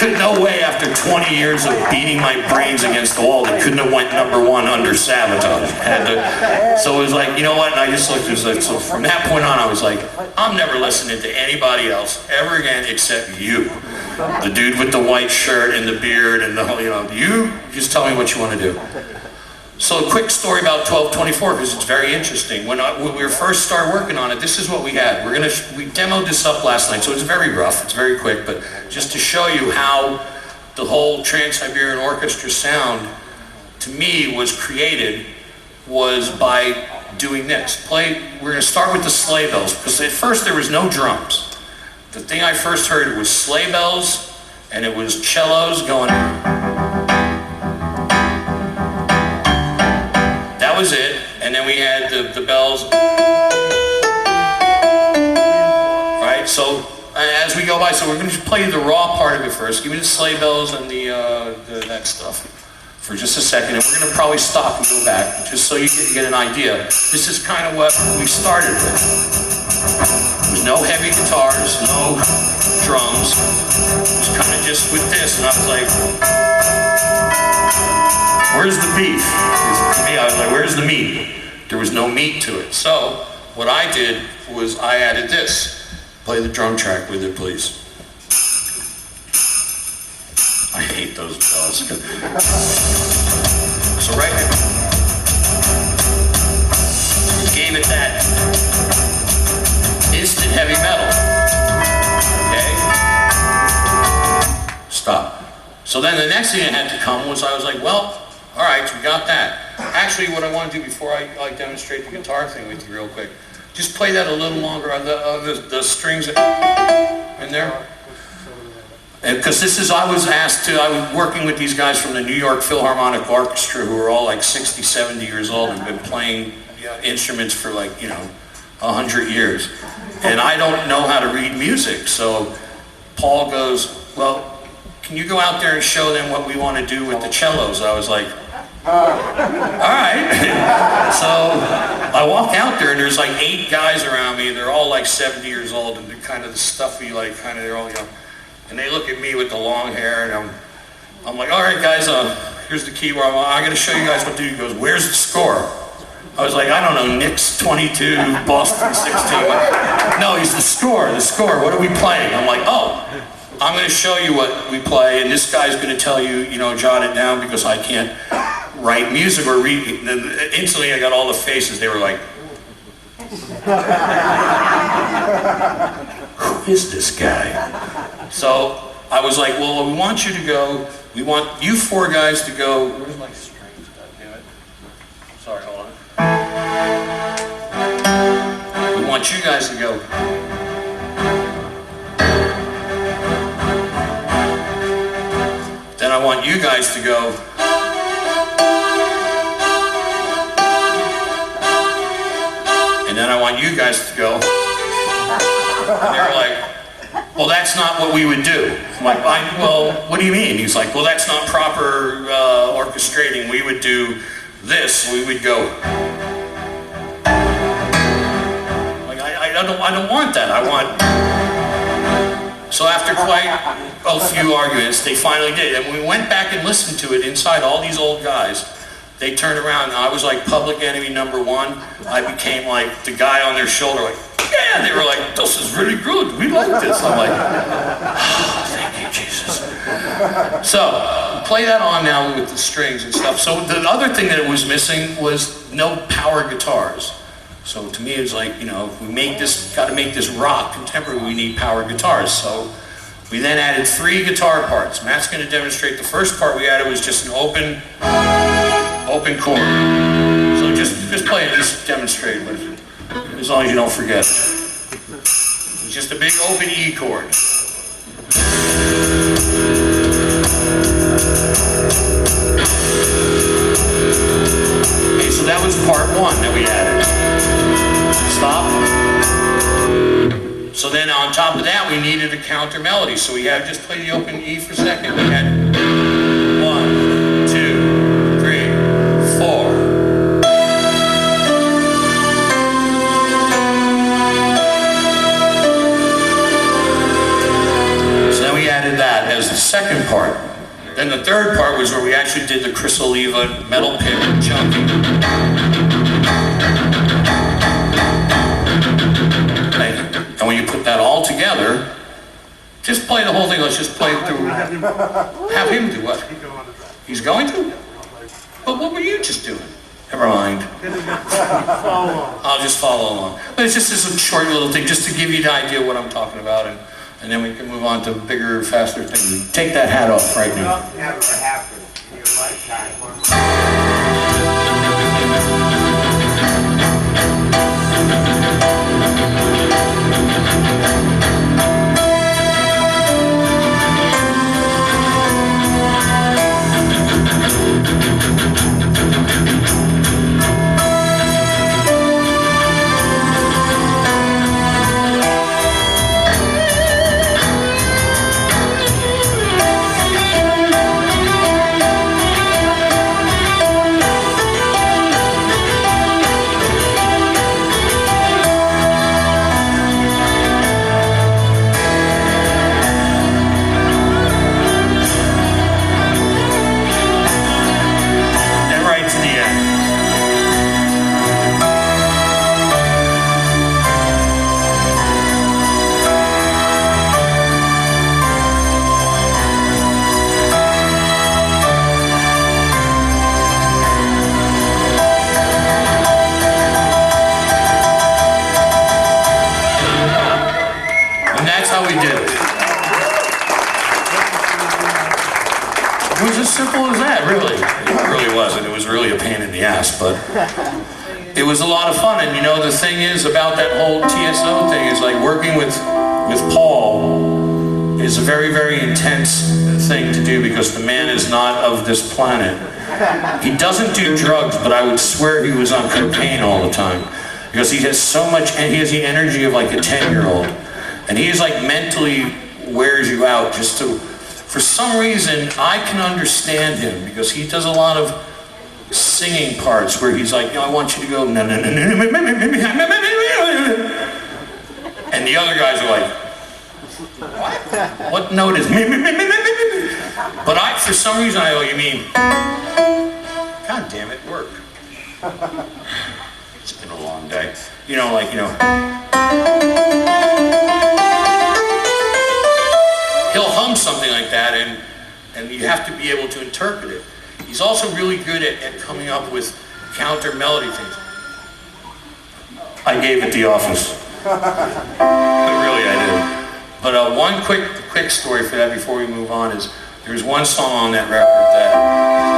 No way after 20 years of beating my brains against the wall that couldn't have went #1 under Savatage. So it was like, you know what? And I just looked, so from that point on I was like, I'm never listening to anybody else ever again except you. The dude with the white shirt and the beard and the whole, you know, you just tell me what you want to do. So a quick story about 1224 because it's very interesting. When we first started working on it, this is what we had. We demoed this up last night, so it's very rough, it's very quick, but just to show you how the whole Trans-Siberian Orchestra sound, to me, was created, was by doing this. We're going to start with the sleigh bells, because at first there was no drums. The thing I first heard was sleigh bells, and it was cellos going. That was it. and then we had the bells. Right, so as we go by, so we're going to play the raw part of it first. Give me the sleigh bells and that stuff for just a second, and we're going to probably stop and go back, just so you can get an idea. This is kind of what we started with. There's no heavy guitars, no drums. It was kind of just with this, and I was like, where's the beef? To me, I was like, where's the meat? There was no meat to it. So what I did was I added this. Play the drum track with it, please. I hate those bells. So right now, gave it that instant heavy metal. Okay? Stop. So then the next thing that had to come was I was like, well, all right, we got that. Actually, what I want to do before I demonstrate the guitar thing with you real quick, just play that a little longer on the strings in there. Because this is, I was working with these guys from the New York Philharmonic Orchestra who are all like 60, 70 years old and been playing instruments for like, 100 years. And I don't know how to read music. So Paul goes, well, can you go out there and show them what we want to do with the cellos? I was like, all right. So I walk out there and there's like 8 guys around me. They're all like 70 years old and they're kind of the stuffy, they're all young. And they look at me with the long hair and I'm like, all right guys, here's the key where I'm going to show you guys what to do. He goes, where's the score? I was like, I don't know, Knicks 22, Boston 16. No, he's the score. What are we playing? I'm like, oh, I'm going to show you what we play and this guy's going to tell you, jot it down because I can't write music or read. Instantly I got all the faces. They were like, who is this guy? So I was like, well, we want you 4 guys to go. Where's my strings? God damn it. Sorry, hold on. We want you guys to go. Then I want you guys to go. And then I want you guys to go. And they were like, well, that's not what we would do. I'm like, well, what do you mean? He's like, well, that's not proper orchestrating. We would do this. We would go. Like, I don't want that. So after quite a few arguments, they finally did. And we went back and listened to it inside all these old guys. They turned around and I was like public enemy number 1. I became like the guy on their shoulder, like, yeah, they were like, this is really good. We like this. I'm like, oh, thank you, Jesus. So, play that on now with the strings and stuff. So the other thing that was missing was no power guitars. So to me, it was like, if we got to make this rock contemporary, we need power guitars. So we then added 3 guitar parts. Matt's going to demonstrate. The first part we added was just an open chord. So just play it, just demonstrate, but as long as you don't forget. It's just a big open E chord. Okay, so that was part 1 that we added. Stop. So then on top of that, we needed a counter melody. So we had just play the open E for a second. We had 1, 2, 3, 4. That as the second part. Then the third part was where we actually did the Chris Oliva metal pick chunking. And when you put that all together, just play the whole thing. Let's just play it through. Have him do what? He's going to? But what were you just doing? Never mind. I'll just follow along. But it's just this short little thing just to give you the idea of what I'm talking about. And then we can move on to bigger, faster things. Take that hat off right now. Never happened in your lifetime. simple as that, really. It really wasn't. It was really a pain in the ass, but it was a lot of fun. And you know, the thing is about that whole TSO thing is like working with Paul is a very, very intense thing to do because the man is not of this planet. He doesn't do drugs, but I would swear he was on cocaine all the time because he has so much, and he has the energy of like a 10-year-old. And he is like mentally wears you out just to, for some reason, I can understand him because he does a lot of singing parts where he's like, I want you to go, no, no, no, no, no, and the other guys are like, what note is but I, for some reason, I go, you mean, God damn it, work. It's been a long day. You know, like, he'll hum something like that, and you have to be able to interpret it. He's also really good at coming up with counter melody things. I gave it the office. But really, I did. But one quick story for that before we move on is there's one song on that record that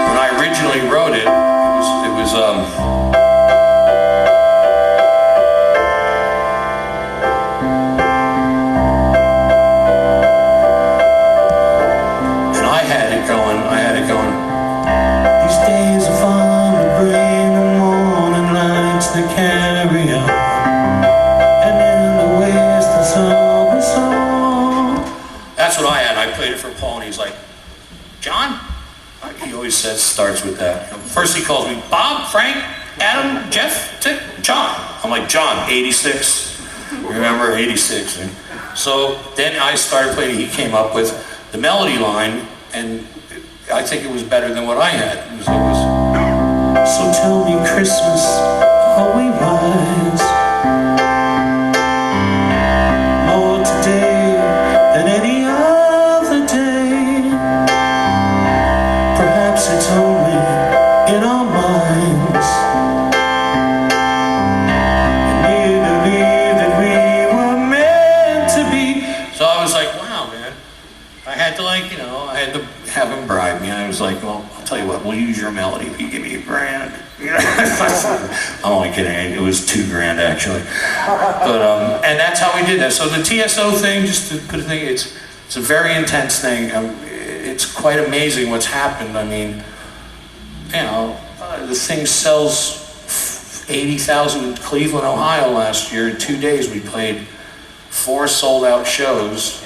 when I originally wrote it, it was and I had it going. These days are fun to bring the morning lights to carry on, and in the west the summer song. That's what I had. I played it for Paul, and he's like, John? He always starts with that. First he calls me Bob, Frank, Adam, Jeff, John. I'm like, John, 86. Remember, 86. And so then I started playing. He came up with the melody line, and I think it was better than what I had. It was, so tell me, Christmas, are we wise? More today than any other day. Perhaps it's only in our minds. And near to believe that we were meant to be. So I was like, wow, man. I had to I had to have him bribe me. I was like, well, I'll tell you what, we'll use your melody if you give me $1,000. I'm only kidding. It was $2,000 actually. But and that's how we did that. So the TSO thing, just to put a thing, it's a very intense thing. It's quite amazing what's happened. I mean, the thing sells 80,000 in Cleveland, Ohio last year. In 2 days, we played 4 sold-out shows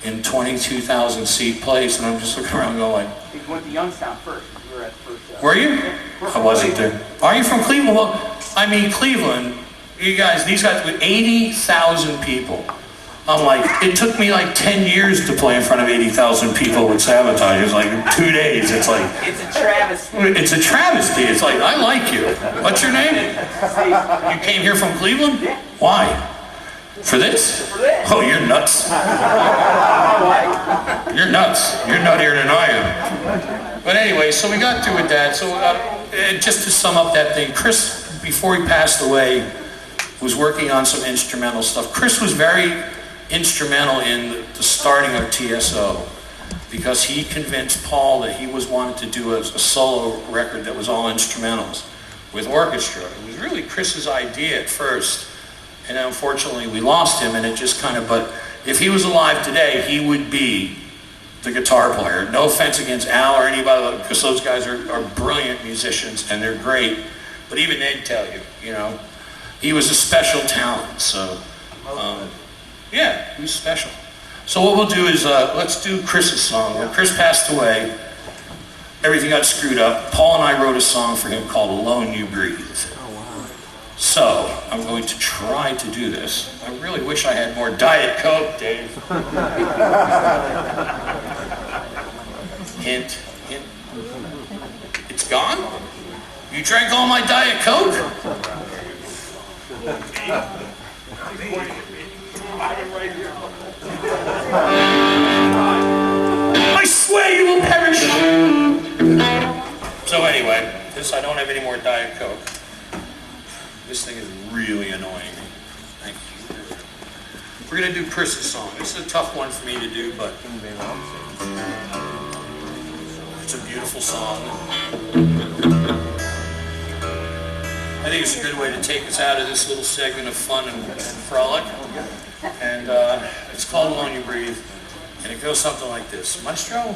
in 22,000 seat place, and I'm just looking around going like, You went to Youngstown first. You were at the first show. were you? I wasn't there. Are you from Cleveland? Well, I mean, Cleveland, you guys, these guys with 80,000 people. I'm like, it took me like 10 years to play in front of 80,000 people with Savatage. It's like 2 days. It's like, It's a travesty. it's a travesty. It's like, I like you. What's your name? You came here from Cleveland? Why? For this? Oh, you're nuts. You're nuts. You're nuttier than I am. But anyway, so we got through with that. So just to sum up that thing, Chris, before he passed away, was working on some instrumental stuff. Chris was very instrumental in the starting of TSO because he convinced Paul that he was wanting to do a solo record that was all instrumentals with orchestra. It was really Chris's idea at first. And unfortunately, we lost him, and it just kind of, but if he was alive today, he would be the guitar player. No offense against Al or anybody, because those guys are brilliant musicians, and they're great, but even they'd tell you, he was a special talent, so, yeah, he was special. So what we'll do is, let's do Chris's song. When Chris passed away, everything got screwed up. Paul and I wrote a song for him called Alone You Breathe. So, I'm going to try to do this. I really wish I had more Diet Coke, Dave. Hint, hint. It's gone? You drank all my Diet Coke? I swear you will perish! So anyway, I don't have any more Diet Coke. This thing is really annoying me. Thank you. We're going to do Chris's song. This is a tough one for me to do, but It's a beautiful song. I think it's a good way to take us out of this little segment of fun and frolic. And it's called When You Breathe. And it goes something like this. Maestro?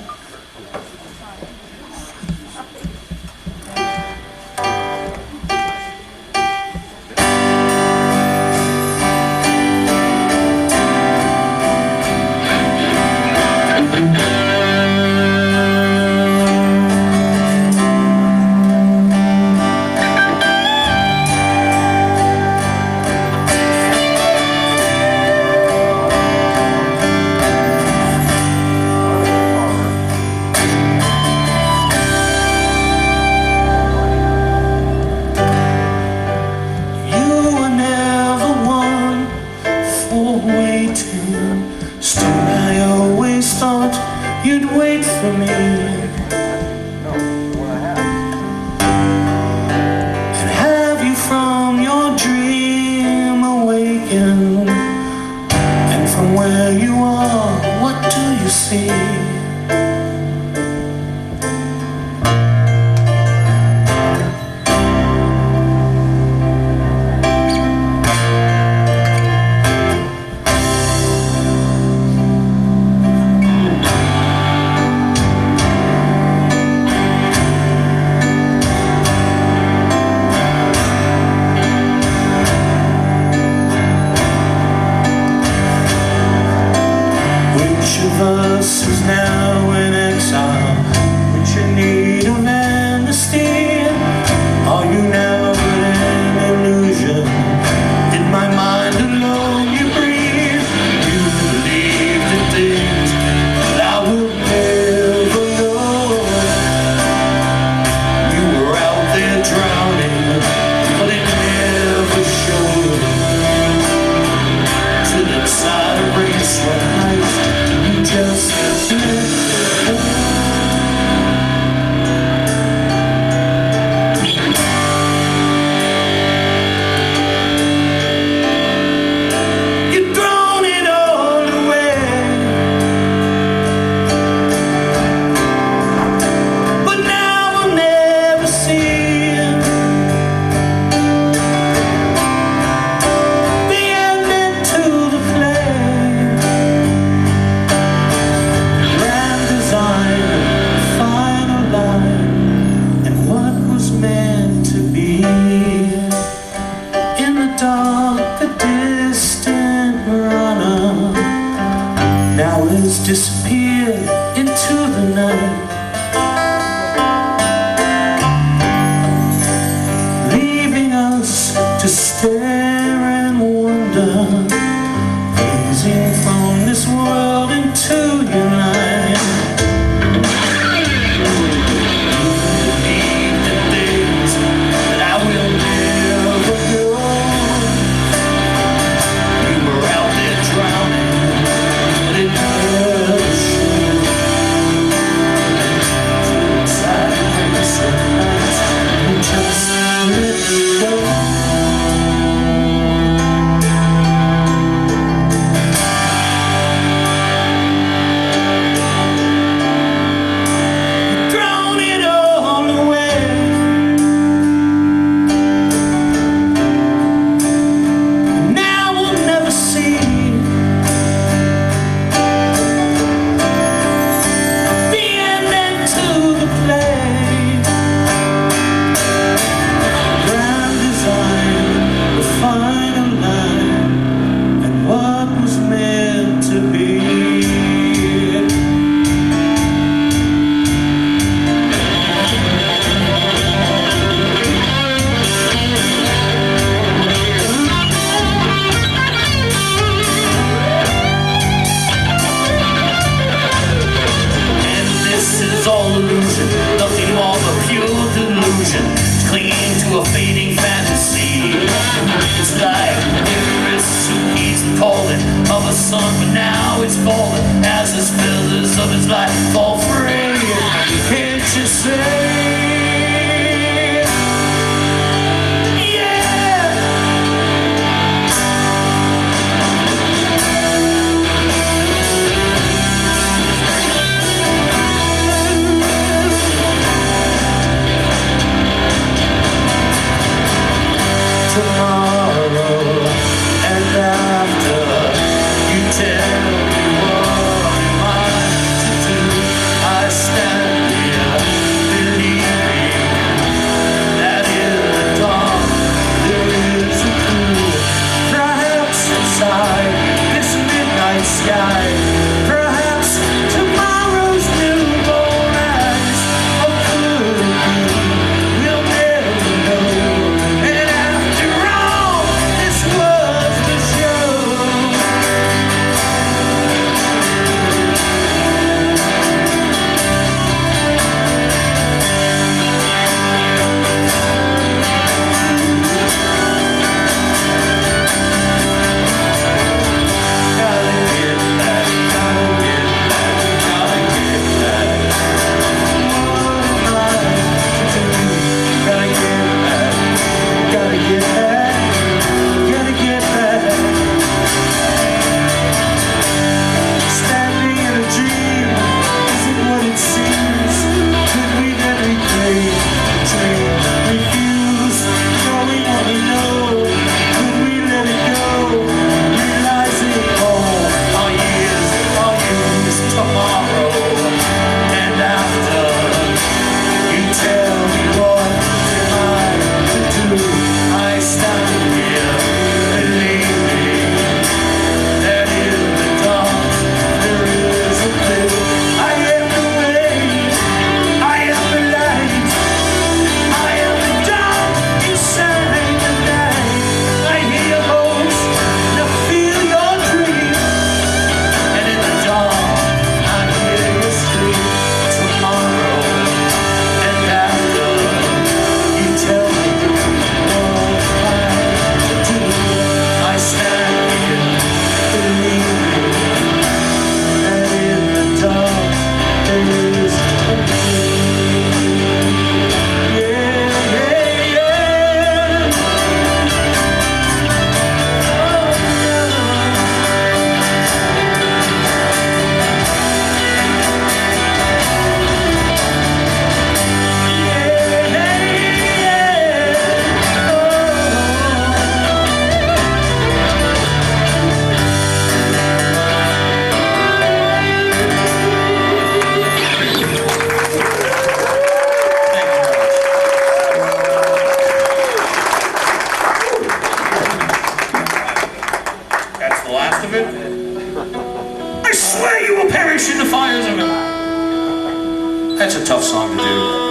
that's a tough song to do.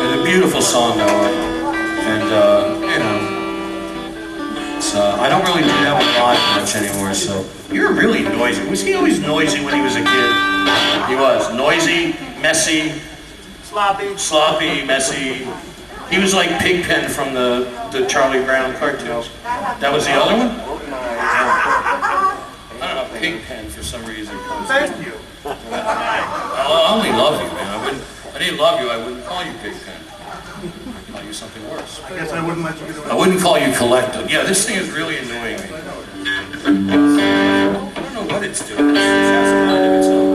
It's a beautiful song though, and you know, it's, I don't really do that one live much anymore. So you're really noisy. Was he always noisy when he was a kid? He was noisy, messy, sloppy, messy. He was like Pigpen from the Charlie Brown cartoons. That was the other one? I don't know, Pigpen for some reason. Thank you. I only love you, man. I didn't love you, I wouldn't call you Pigpen. I'd call you something worse. I guess I wouldn't let you get away. I wouldn't call you Collective. Yeah, this thing is really annoying me. I don't know what it's doing. It has a mind of its own.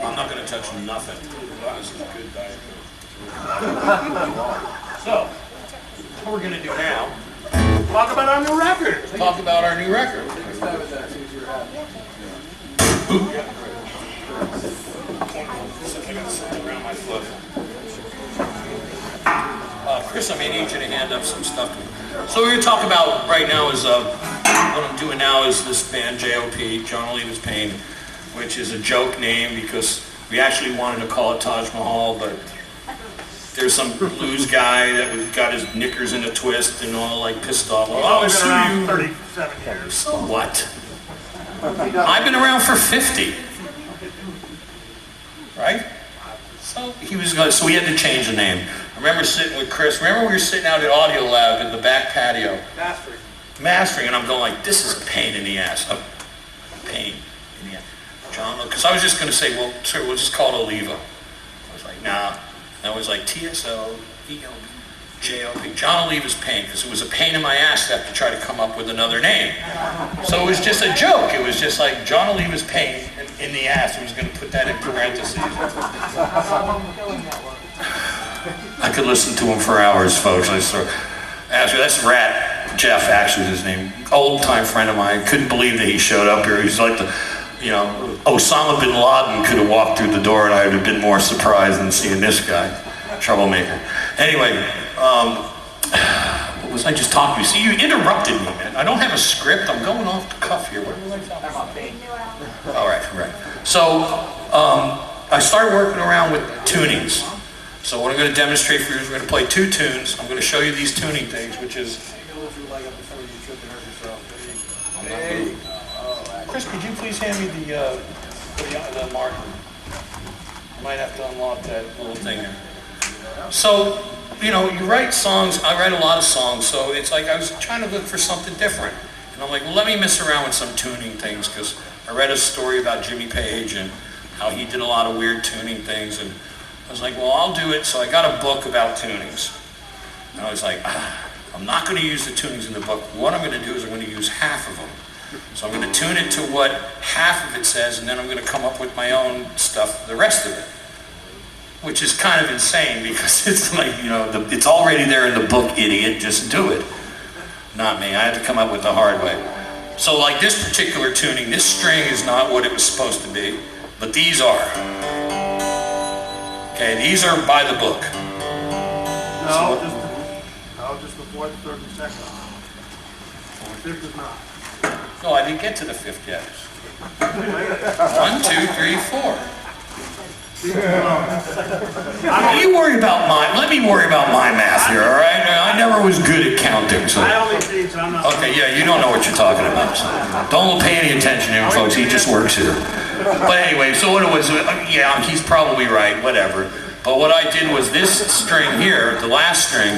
I'm not going to touch nothing. This is a good diet. So, what we're going to do now, Talk about our new record. talk about our new record. I got something around my foot. Chris, I may need you to hand up some stuff to me. So we're going to talk about right now is, what I'm doing now is this band JOP, John Oliva's Pain, which is a joke name because we actually wanted to call it Taj Mahal, but there's some blues guy that got his knickers in a twist and all like pissed off. We've Oh, only so been around you... 37 years. So what? I've been around for 50. Right? So so we had to change the name. I remember sitting with Chris. Remember we were sitting out at Audio Lab in the back patio. Mastering, and I'm going like, this is a pain in the ass. A pain in the ass. John, because I was just going to say, well, sir, we'll just call it Oliva. I was like, nah. And I was like, TSO-ELJOP. John Oliva's Pain, because it was a pain in my ass to have to try to come up with another name. So it was just a joke. It was just like John Oliva's Pain in the ass. I was going to put that in parentheses. I could listen to him for hours, folks. Actually, that's Rat Jeff, actually, is his name. Old-time friend of mine. Couldn't believe that he showed up here. He's like the, you know, Osama bin Laden could have walked through the door and I would have been more surprised than seeing this guy. Troublemaker. Anyway, what was I just talking to you? See, you interrupted me, man. I don't have a script. I'm going off the cuff here. What was I talking about? All right. So, I started working around with tunings. So what I'm going to demonstrate for you is we're going to play two tunes. I'm going to show you these tuning things, which is... Chris, could you please hand me the marker? I might have to unlock that little thing there. So, you know, you write songs. I write a lot of songs, so it's like I was trying to look for something different. And I'm like, well, let me mess around with some tuning things, because I read a story about Jimmy Page and how he did a lot of weird tuning things, and I was like, well, I'll do it. So I got a book about tunings. And I was like, I'm not going to use the tunings in the book. What I'm going to do is I'm going to use half of them. So I'm going to tune it to what half of it says, and then I'm going to come up with my own stuff, the rest of it. Which is kind of insane, because it's like, you know, it's already there in the book, idiot, just do it. Not me. I had to come up with the hard way. So like this particular tuning, this string is not what it was supposed to be, but these are. Okay, these are by the book. No, just the fourth, third, and second. The fifth is not. No, I didn't get to the fifth yet. 1, 2, 3, 4. You worry about let me worry about my math here, all right? I never was good at counting, so. I only see, so I'm not. Okay, yeah, you don't know what you're talking about. So don't pay any attention to him, folks. He just works here. But anyway, so what it was, yeah, he's probably right, whatever. But what I did was this string here, the last string,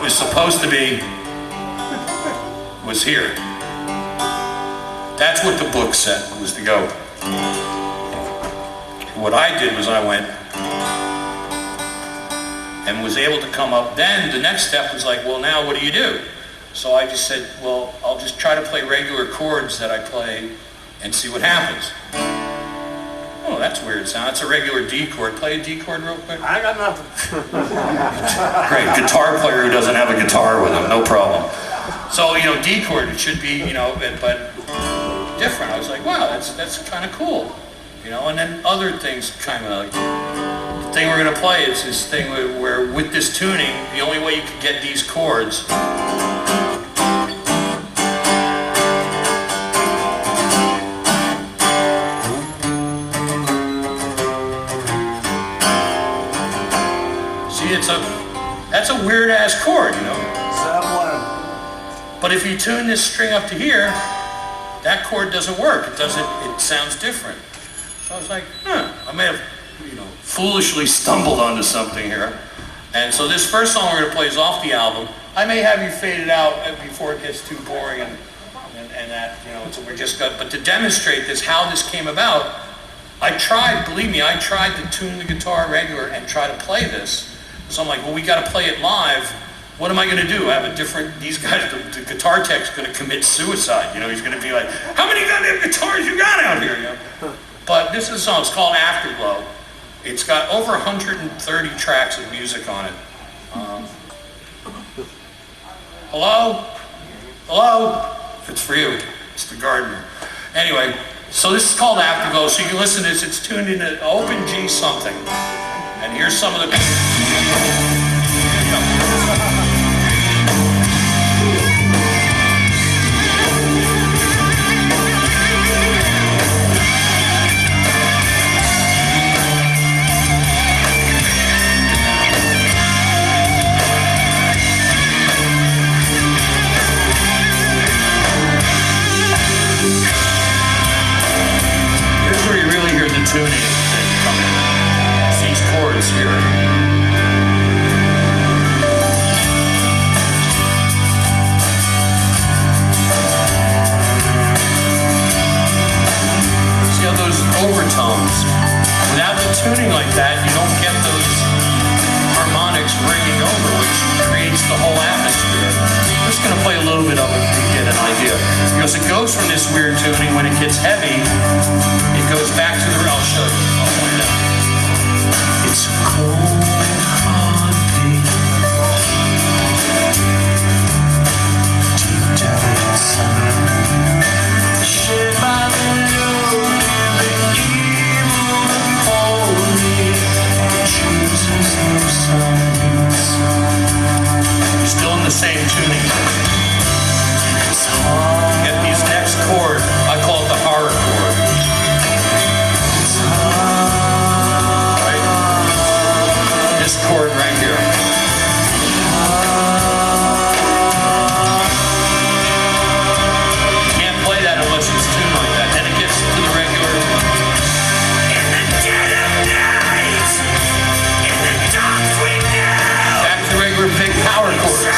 was supposed to be, was here. That's what the book said, was to go. What I did was I went and was able to come up. Then the next step was like, well, now what do you do? So I just said, well, I'll just try to play regular chords that I play and see what happens. Oh, that's a weird sound. It's a regular D chord. Play a D chord real quick. I got nothing. Great. Guitar player who doesn't have a guitar with him, no problem. So, you know, D chord, it should be, you know, but different. I was like, wow, that's kind of cool. You know, and then other things kind of like, the thing we're going to play is this thing where with this tuning, the only way you can get these chords that's a weird ass chord, you know. Zeppelin. But if you tune this string up to here, that chord doesn't work. It sounds different. So I was like, I may have, foolishly stumbled onto something here. And so this first song we're gonna play is off the album. I may have you fade it out before it gets too boring and that, so we're just got, but to demonstrate this, how this came about, I tried, believe me, I tried to tune the guitar regular and try to play this. So I'm like, well, we got to play it live. What am I going to do? I have these guys, the guitar tech's going to commit suicide. He's going to be like, how many goddamn guitars you got out here? But this is a song, it's called Afterglow. It's got over 130 tracks of music on it. Hello? Hello? It's for you. It's the gardener. Anyway, so this is called Afterglow. So you can listen to this. It's tuned in an open G something. And here's some of the... tuning that come in. These chords here. See how those overtones? Without the tuning like that, you don't get those harmonics ringing over, which creates the whole atmosphere. I'm just going to play a little bit of it to get an idea. Because it goes from this weird tuning, when it gets heavy, it goes back to the... I'll show you. I'll point it out. It's a cold, hard day. Deep down inside, shaped by the love, the evil and holy, it chooses no sides. Still in the same tuning. It's hard. Get these next chord. I call it the horror chord. Right? This chord right here. You can't play that unless it's tuned like that. Then it gets to the regular. In the dead of night, in the dark we know. Back to the regular big power chords.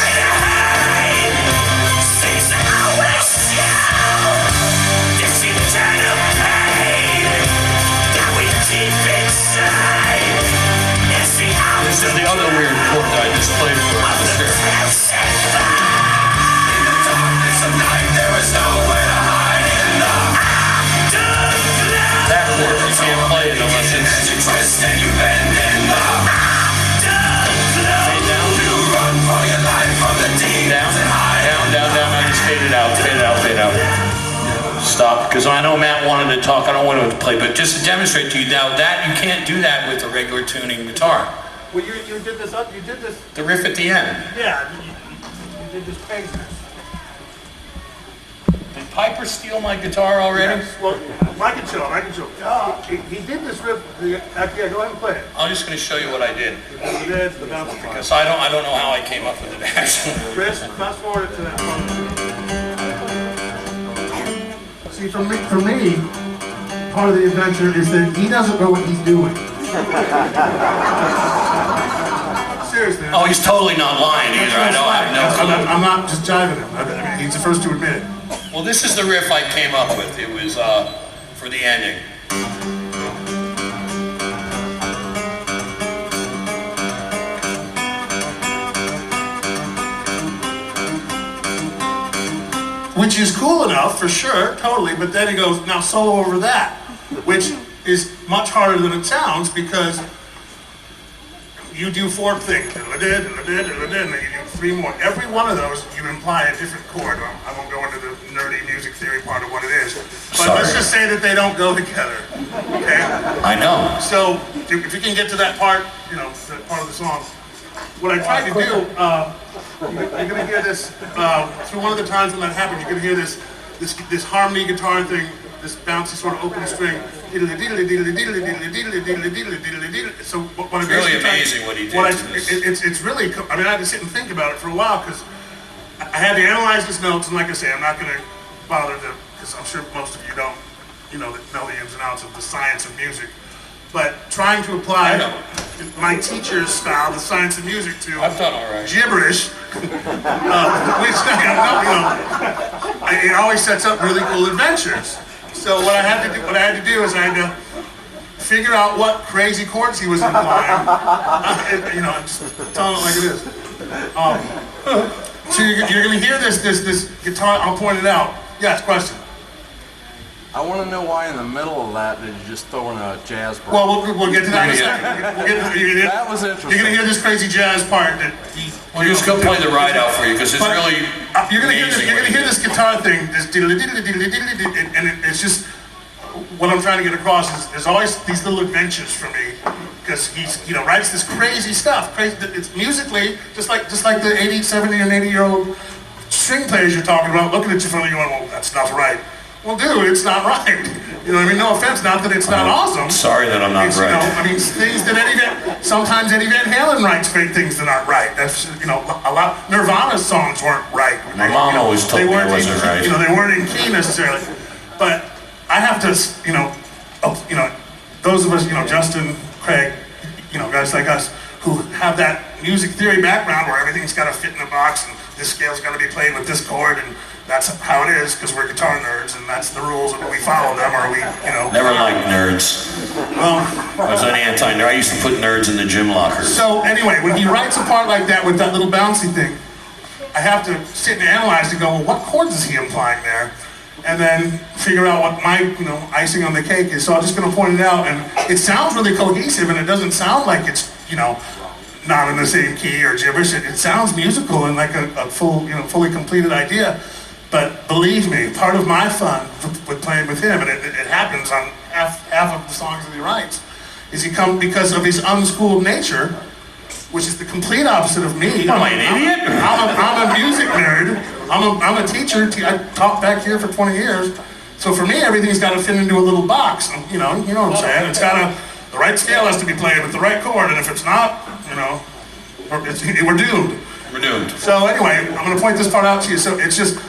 This is the other weird chord that I just played for us here. In the darkness of night, there is nowhere to hide in the afterglow. That chord, you can't play it unless it's you twist and you bend in the afterglow. Fade down. You run for your life from the demons and hide. Down. I just fade it out. Stop, because I know Matt wanted to talk. I don't want to play, but just to demonstrate to you now that you can't do that with a regular tuning guitar. Well, you did this up. You did this. The riff at the end. Yeah, you did this craziness. Did Piper steal my guitar already? Yes. Well, I can show him. He did this riff. Yeah, go ahead and play it. I'm just going to show you what I did. The bounce Because I don't know how I came up with it actually. Chris, fast forward it to that part. See, for me, part of the adventure is that he doesn't know what he's doing. Seriously. Oh, he's totally not lying either. I have no clue. I'm not just jiving him. I mean, he's the first to admit it. Well, this is the riff I came up with. It was for the ending. Which is cool enough, for sure, totally, but then he goes, now solo over that, which is much harder than it sounds because you do 4 things, and then you do 3 more. Every one of those, you imply a different chord. I won't go into the nerdy music theory part of what it is, but let's just say that they don't go together, okay? I know. So, if you can get to that part, that part of the song, what I tried to do, you're going to hear this, through one of the times when that happened, you're going to hear this harmony guitar thing this bouncy sort of open string. So what I It's really basically tried- amazing what he did what to this. it's really, I mean, I had to sit and think about it for a while because I had to analyze his notes, and like I say, I'm not going to bother to, because I'm sure most of you don't, know the ins and outs of the science of music. But trying to apply I know. my teacher's style, the science of music, to I've done all right. gibberish, which it always sets up really cool adventures. So what I had to do is I had to figure out what crazy chords he was implying. Just telling it like it is. So you're going to hear this guitar. I'll point it out. Yes, question. I want to know why in the middle of that did you just throw in a jazz part? Well, we'll get to that in a second. That was interesting. You're going to hear this crazy jazz part that he. Well, just go play the ride out for you because it's But, really you're gonna hear this. amazing You're what gonna he hear did. this guitar thing, this and it's just what I'm trying to get across is there's always these little adventures for me because he's writes this crazy stuff. Crazy. It's musically just like the 80, 70, and 80-year-old string players you're talking about, looking at you funny, going, "Well, that's not right." Well, dude, it's not right. You know what I mean? No offense, not that it's not awesome. Sorry that I'm not It's, right. Things that sometimes Eddie Van Halen writes fake things that aren't right. That's, a lot, Nirvana's songs weren't right. My mom always told me it wasn't right. They weren't in key necessarily. But I have to, those of us, Justin, Craig, guys like us who have that music theory background where everything's got to fit in a box and this scale's got to be played with this chord and that's how it is because we're guitar nerds and that's the rules and we follow them or we, Never liked nerds. Well, I was an anti-nerd. I used to put nerds in the gym lockers. so anyway, when he writes a part like that with that little bouncy thing, I have to sit and analyze and go, well, what chords is he implying there? And then figure out what my, icing on the cake is. So I'm just going to point it out, and it sounds really cohesive, and it doesn't sound like it's, not in the same key or gibberish. It sounds musical and like a full, fully completed idea. But believe me, part of my fun with playing with him, and it happens on half of the songs that he writes, is because of his unschooled nature, which is the complete opposite of me. Am I an idiot? I'm a music nerd. I'm a teacher. I taught back here for 20 years. So for me, everything's got to fit into a little box. You know what I'm saying? It's got the right scale has to be played with the right chord, and if it's not, we're doomed. We're doomed. So anyway, I'm going to point this part out to you. So it's just,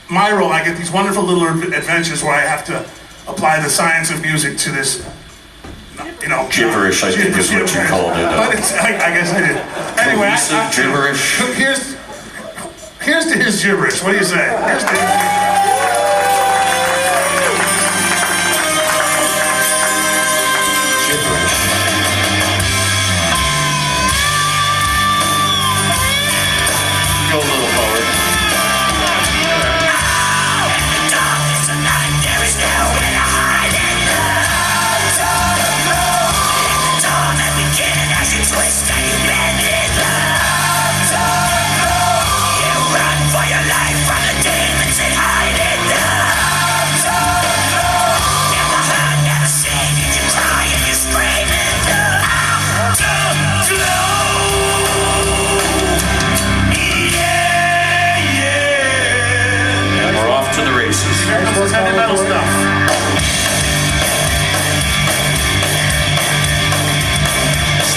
my role, I get these wonderful little adventures where I have to apply the science of music to this, Gibberish, I think is what you called it. But I guess I did. Anyway, Cohesive gibberish. Here's to his gibberish. What do you say? Here's to his Gibberish. Go a little forward. And we're off to the races. This heavy metal stuff.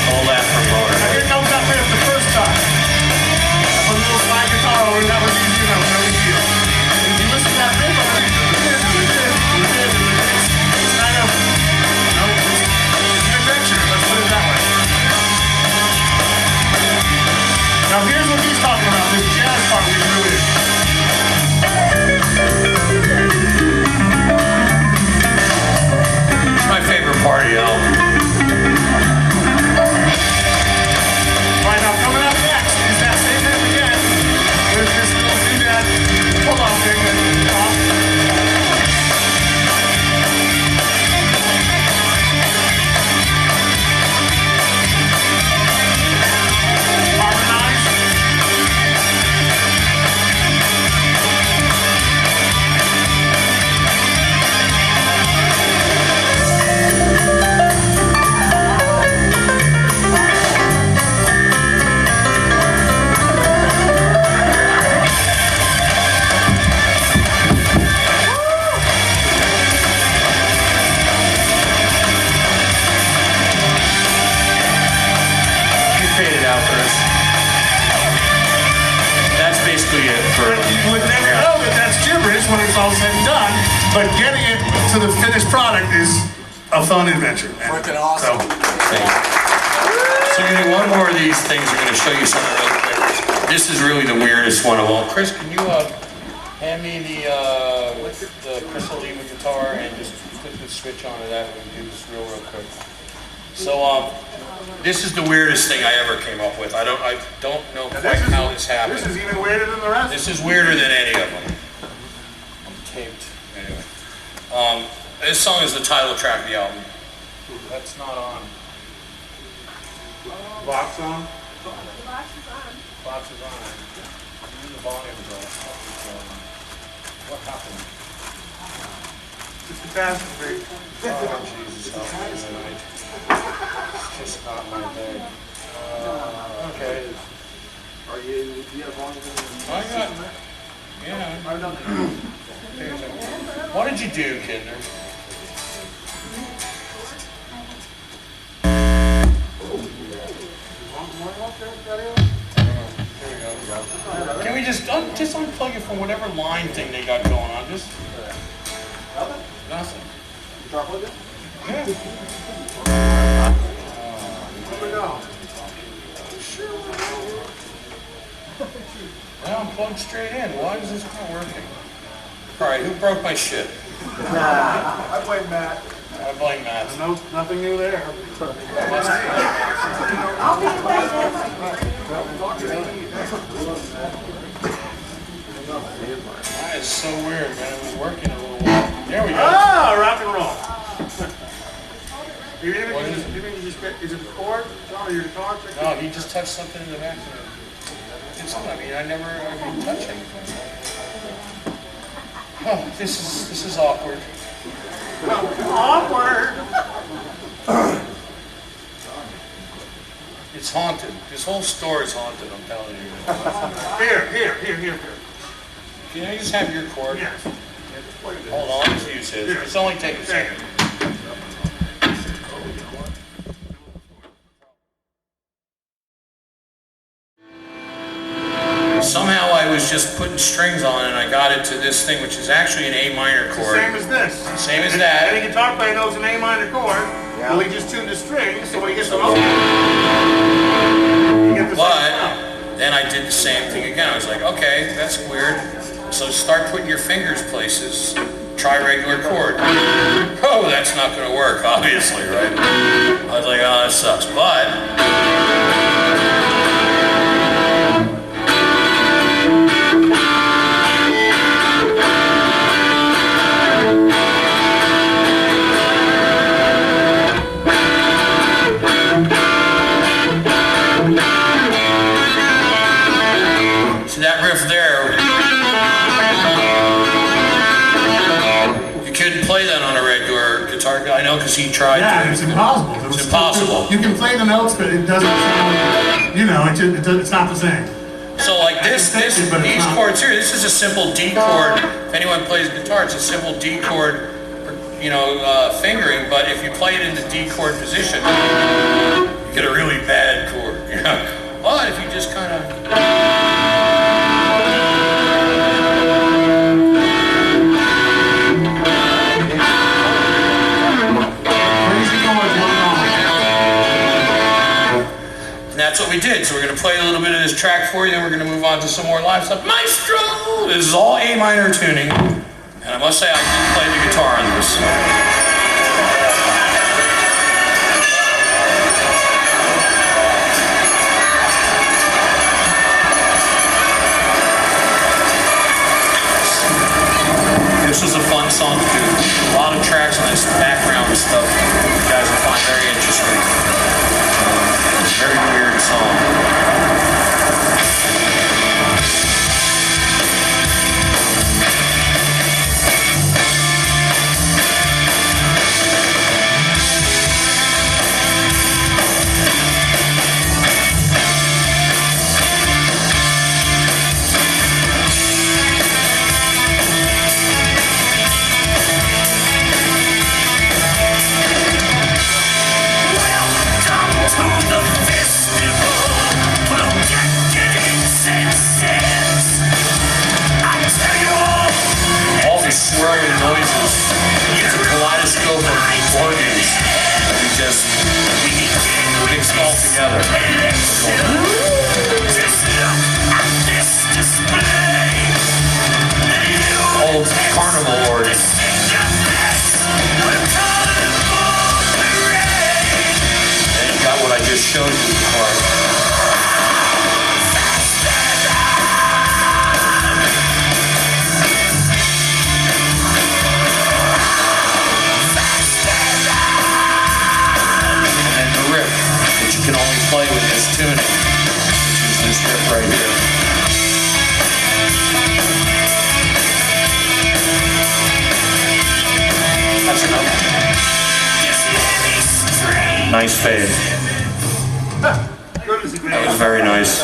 All that from Motor. Now here comes that riff the first time. I put a little slide guitar over it, that was easy enough, no big deal. And if you listen to that riff, it's kind of, it's an adventure, let's put it that way. Now here's what he's talking about, this jazz part we threw in. It's my favorite part of the album. Alright, now coming up next is that same riff again, with this little doodad pull-off thing harmonized. fade it out first. That's basically it for. But you would never know that that's gibberish when it's all said and done, but getting it to the finished product is a fun adventure. Freaking awesome. So I'm gonna do one more of these things. I'm gonna show you something real quick. This is really the weirdest one of all. Chris, can you hand me the Crystal Lima guitar and just put the switch onto that and do this real quick. So this is the weirdest thing I ever came up with. I don't know quite how this happened. This is even weirder than the rest. This is weirder than any of them. I'm taped. Anyway. This song is the title track of the album. That's not on. Box on. Box is on. The volume is off. What happened? It's a catastrophe. Oh, Jesus. Tonight. It's just not my day. Okay. Are you have volume? I got. Yeah. What did you do, Kinder? Can we just unplug it from whatever line thing they got going on? Just nothing. Guitar plug it? Yeah. Now I'm plugged straight in. Why is this not working? All right, who broke my shit? I blame Matt. I blame Matt. No, nothing new there. I'll be That is so weird, man. It was working a little while. There we go. Ah, rock and roll. What is it? Is it the chord? John, your guitar? No, he just touched something in the back. It's, I mean, I never touch anything. Oh, this is awkward. Awkward. It's haunted. This whole store is haunted, I'm telling you. Here. Can I just have your chord? Yes. Hold on, let's use his. It's only take a second. Somehow I was just putting strings on and I got it to this thing, which is actually an A minor chord. Same as this. Same as that. Any guitar player knows an A minor chord. Well, he just tuned the strings, so when he gets them open, you get the But same sound. then I did the same thing again. I was like, okay, that's weird. So start putting your fingers places. Try regular chord. Oh, that's not going to work, obviously, right? I was like, oh, that sucks. But see that riff there, you couldn't play that on a regular guitar. I know because he tried Yeah, to. it's impossible. It's impossible. You can play the notes, but it doesn't sound, it's not the same. So like these chords here, this is a simple D chord. If anyone plays guitar, it's a simple D chord, fingering. But if you play it in the D chord position, you get a really bad chord. But if you just kind of And that's what we did. So we're going to play a little bit of this track for you, then we're going to move on to some more live stuff. Maestro! This is all A minor tuning. And I must say, I did play the guitar on this. This was a fun song to do. A lot of tracks on this background stuff you guys will find very interesting. Very weird song. Old carnival organ. And you got what I just showed you before. And the riff, which you can only play with this tuning, which is this riff right here. That's enough. Nice fade. That was very nice.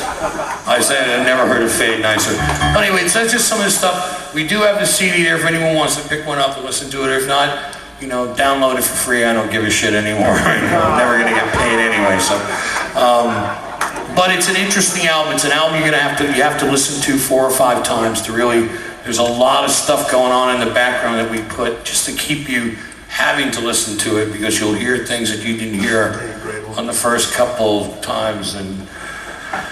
I said I've never heard a fade nicer. But anyway, so that's just some of the stuff. We do have the CD there if anyone wants to pick one up and listen to it. If not, you know, download it for free. I don't give a shit anymore. I'm never gonna get paid anyway. So, but it's an interesting album. It's an album you have to listen to 4 or 5 times to really. There's a lot of stuff going on in the background that we put just to keep you having to listen to it, because you'll hear things that you didn't hear on the first couple times. And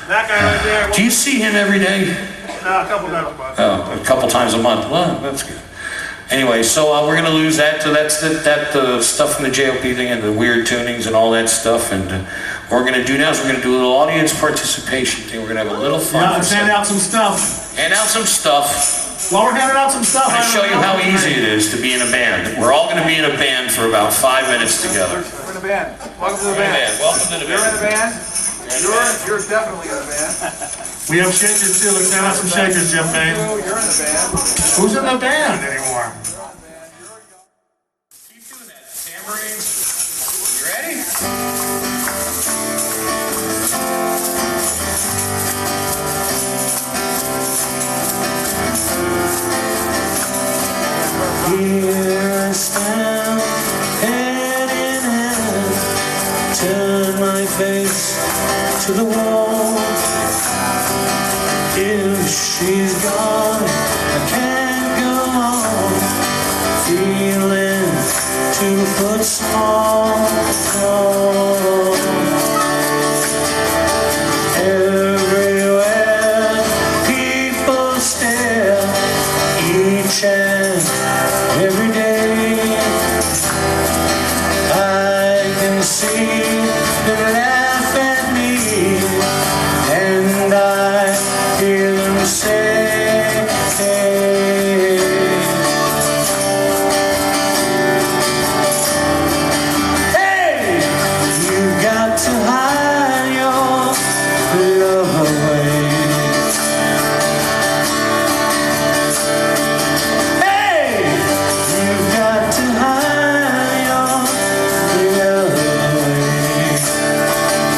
That guy right there. do you see him every day? A couple times a month. Oh, a couple times a month. Well, that's good. Anyway, so we're going to lose that. So that's that stuff from the JOP thing and the weird tunings and all that stuff. And what we're going to do now is we're going to do a little audience participation thing. We're going to have a little fun. Now let's hand out some stuff. Hand out some stuff. While we're handing out some stuff, I'm going to show you how easy it is to be in a band. We're all going to be in a band for about 5 minutes together. We're in a band. Welcome to the We're in a band. band. Welcome to the You're in a band. band. You're definitely in a band. we have shakers too. Let's hand out some shakers, Jeff Payne. You're in a band. Who's in the band anymore? Keep doing that. Tambourines. You ready? Here I stand, head in hand, turn my face to the wall. If she's gone, I can't go on, feeling 2 foot small. Everywhere people stare, each and every day. I can see them laugh at me, and I hear them say, hey, you've got to hide your love away. You've got to hide your love away.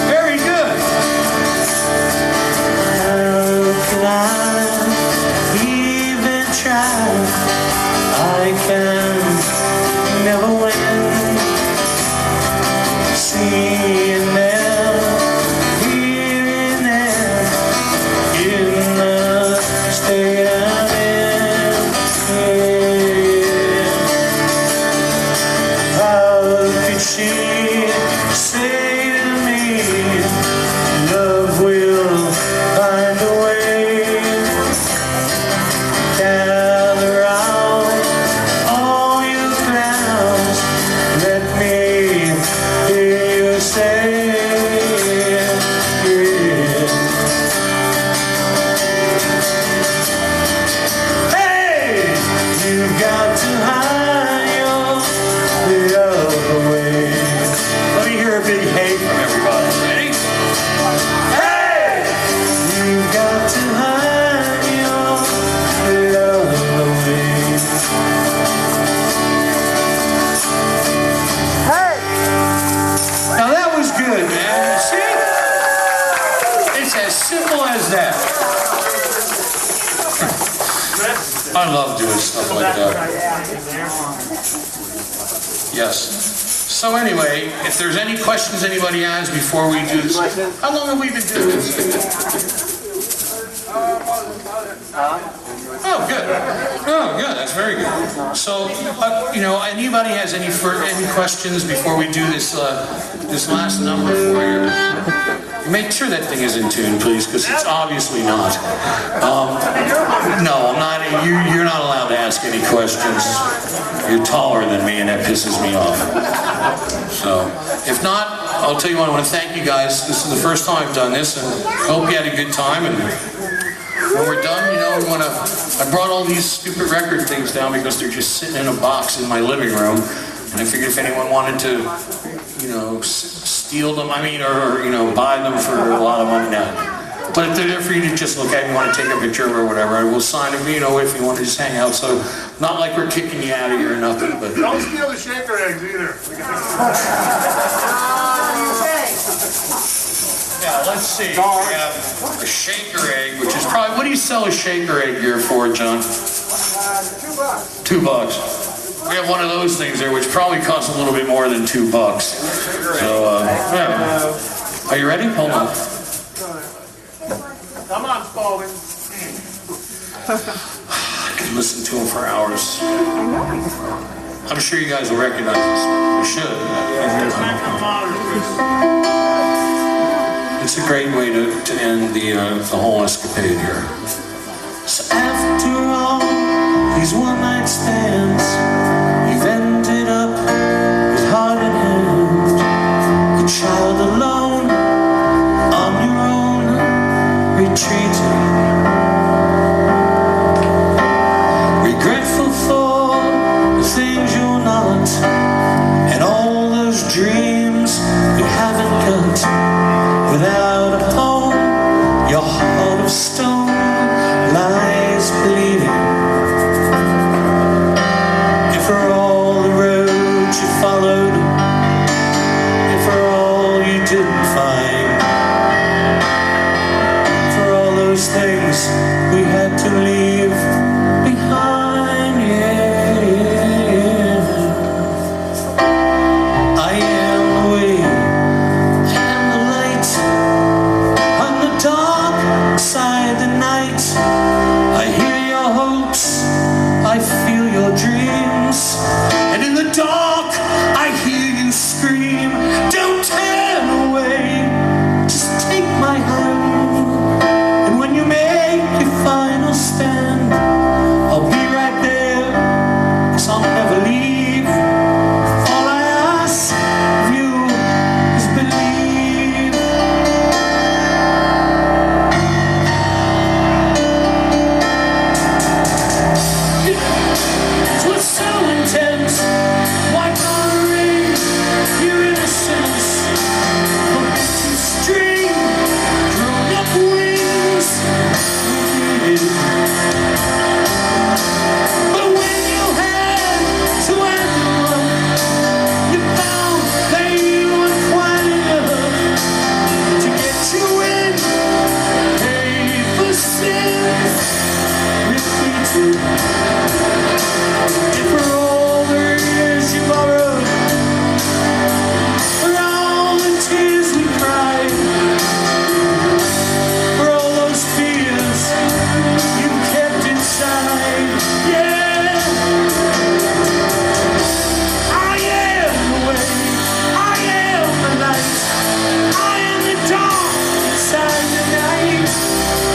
Very good. How can I even try? I can never win. Seeing them, hearing them in the state I'm in. How could she say to me, love will find a way? Gather round, all you clowns, let me hear you say, hey, you've got to hide your love away. Let me hear a big hey from everybody. Ready? Hey! You've got to hide your love away. Hey! Now that was good, man. See? It's as simple as that. I love doing stuff like that. Yes. So anyway, if there's any questions anybody has before we do this, how long have we been doing this? Oh, good. Oh, good. That's very good. So, you know, anybody has any questions before we do this this last number for you? Make sure that thing is in tune, please, because it's obviously not. No, I'm not. You're not allowed to ask any questions. You're taller than me, and that pisses me off. So, if not, I'll tell you what. I want to thank you guys. This is the first time I've done this, and I hope you had a good time. And when we're done, you know, I brought all these stupid record things down because they're just sitting in a box in my living room, and I figured if anyone wanted to, you know, steal them, or you know, buy them for a lot of money now. But if they're there for you to just look at, you want to take a picture or whatever, I will sign them, you know, if you want to just hang out. So, not like we're kicking you out of here or nothing, but... Don't steal the shaker eggs either. Yeah, let's see. We have a shaker egg, which is probably... What do you sell a shaker egg here for, John? $2. $2. We have one of those things there, which probably costs a little bit more than $2. So, yeah. Are you ready? Hold on. Come on, Spalding. I could listen to him for hours. I'm sure you guys will recognize this. You should. It's a great way to end the whole escapade here. So after all these one-night stands, you've ended up with heart in hand, a child alone, on your own, retreating, regretful for the things you're not, and all those dreams you haven't got. Without a home, your heart of stone lies bleeding. And for all the roads you followed, and for all you didn't find, for all those things we had to leave behind, yeah. I am the way, I am the light, on the dark side the night. I hear your hopes, I feel your dreams, and in the dark I hear you scream, don't turn away, just take my hand, and when you make your final stand, I'll be right there, 'cause I'll never leave. All I ask of you is believe. It was so intense, why not erase your innocence? A string, grown up wings, we needed. But when you had to end them, you found that you weren't quite enough to get you in, pay for sins, repeated. And for all the years you borrowed, for all the tears we cried, for all those fears you kept inside, yeah. I am the way, I am the light, I am the dark inside the night.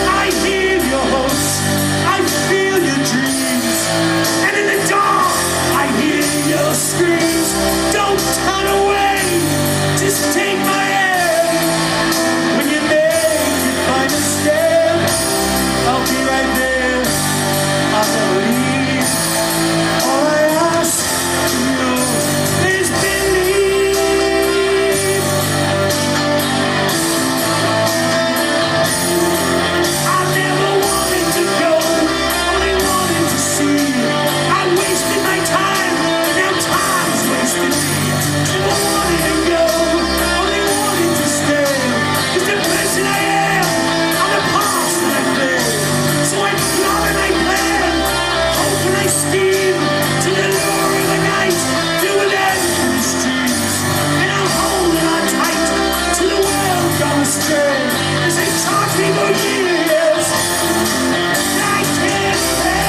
I hear your hopes, I feel your dreams, and in the dark I hear your screams. Don't turn away, just take my hand. When you make your final stand, I'll be right there, I'll never leave. All I ask of you is believe. I never wanted to go, only wanted to see. I wasted my time, now time's wasted me. Never wanted to go, only wanted to stay. It's the person I am, I'm the past that I've been. So I plot and I plan, hope and I scheme, to the lure of the night, to an end to these dreams. And I'm holding on tight, till the world goes astray, as they charge me for years, and I can't pay.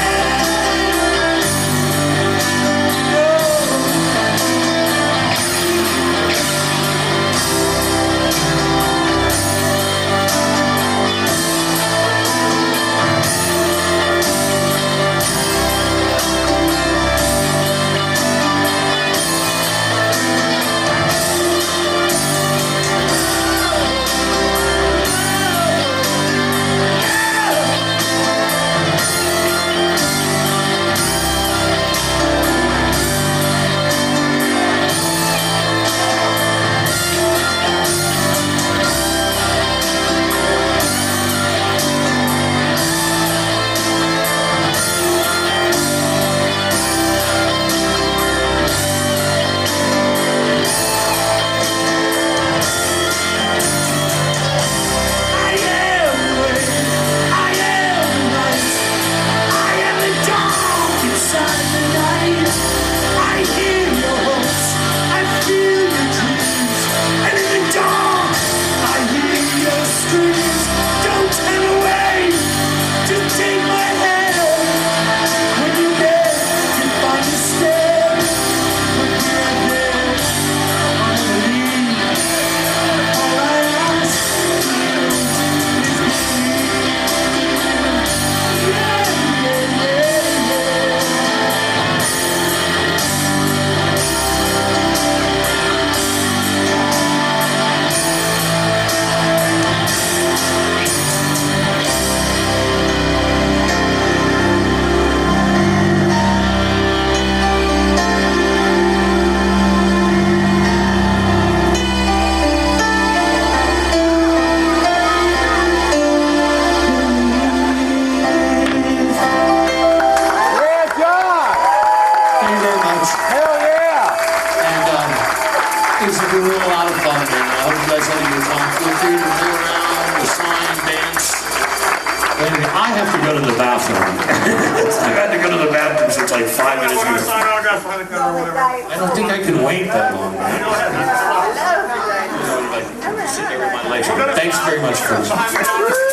I have to go to the bathroom. I've had to go to the bathroom since like 5 minutes ago. I don't think I can wait that long, man. Sitting there with my legs. Thanks very much, folks.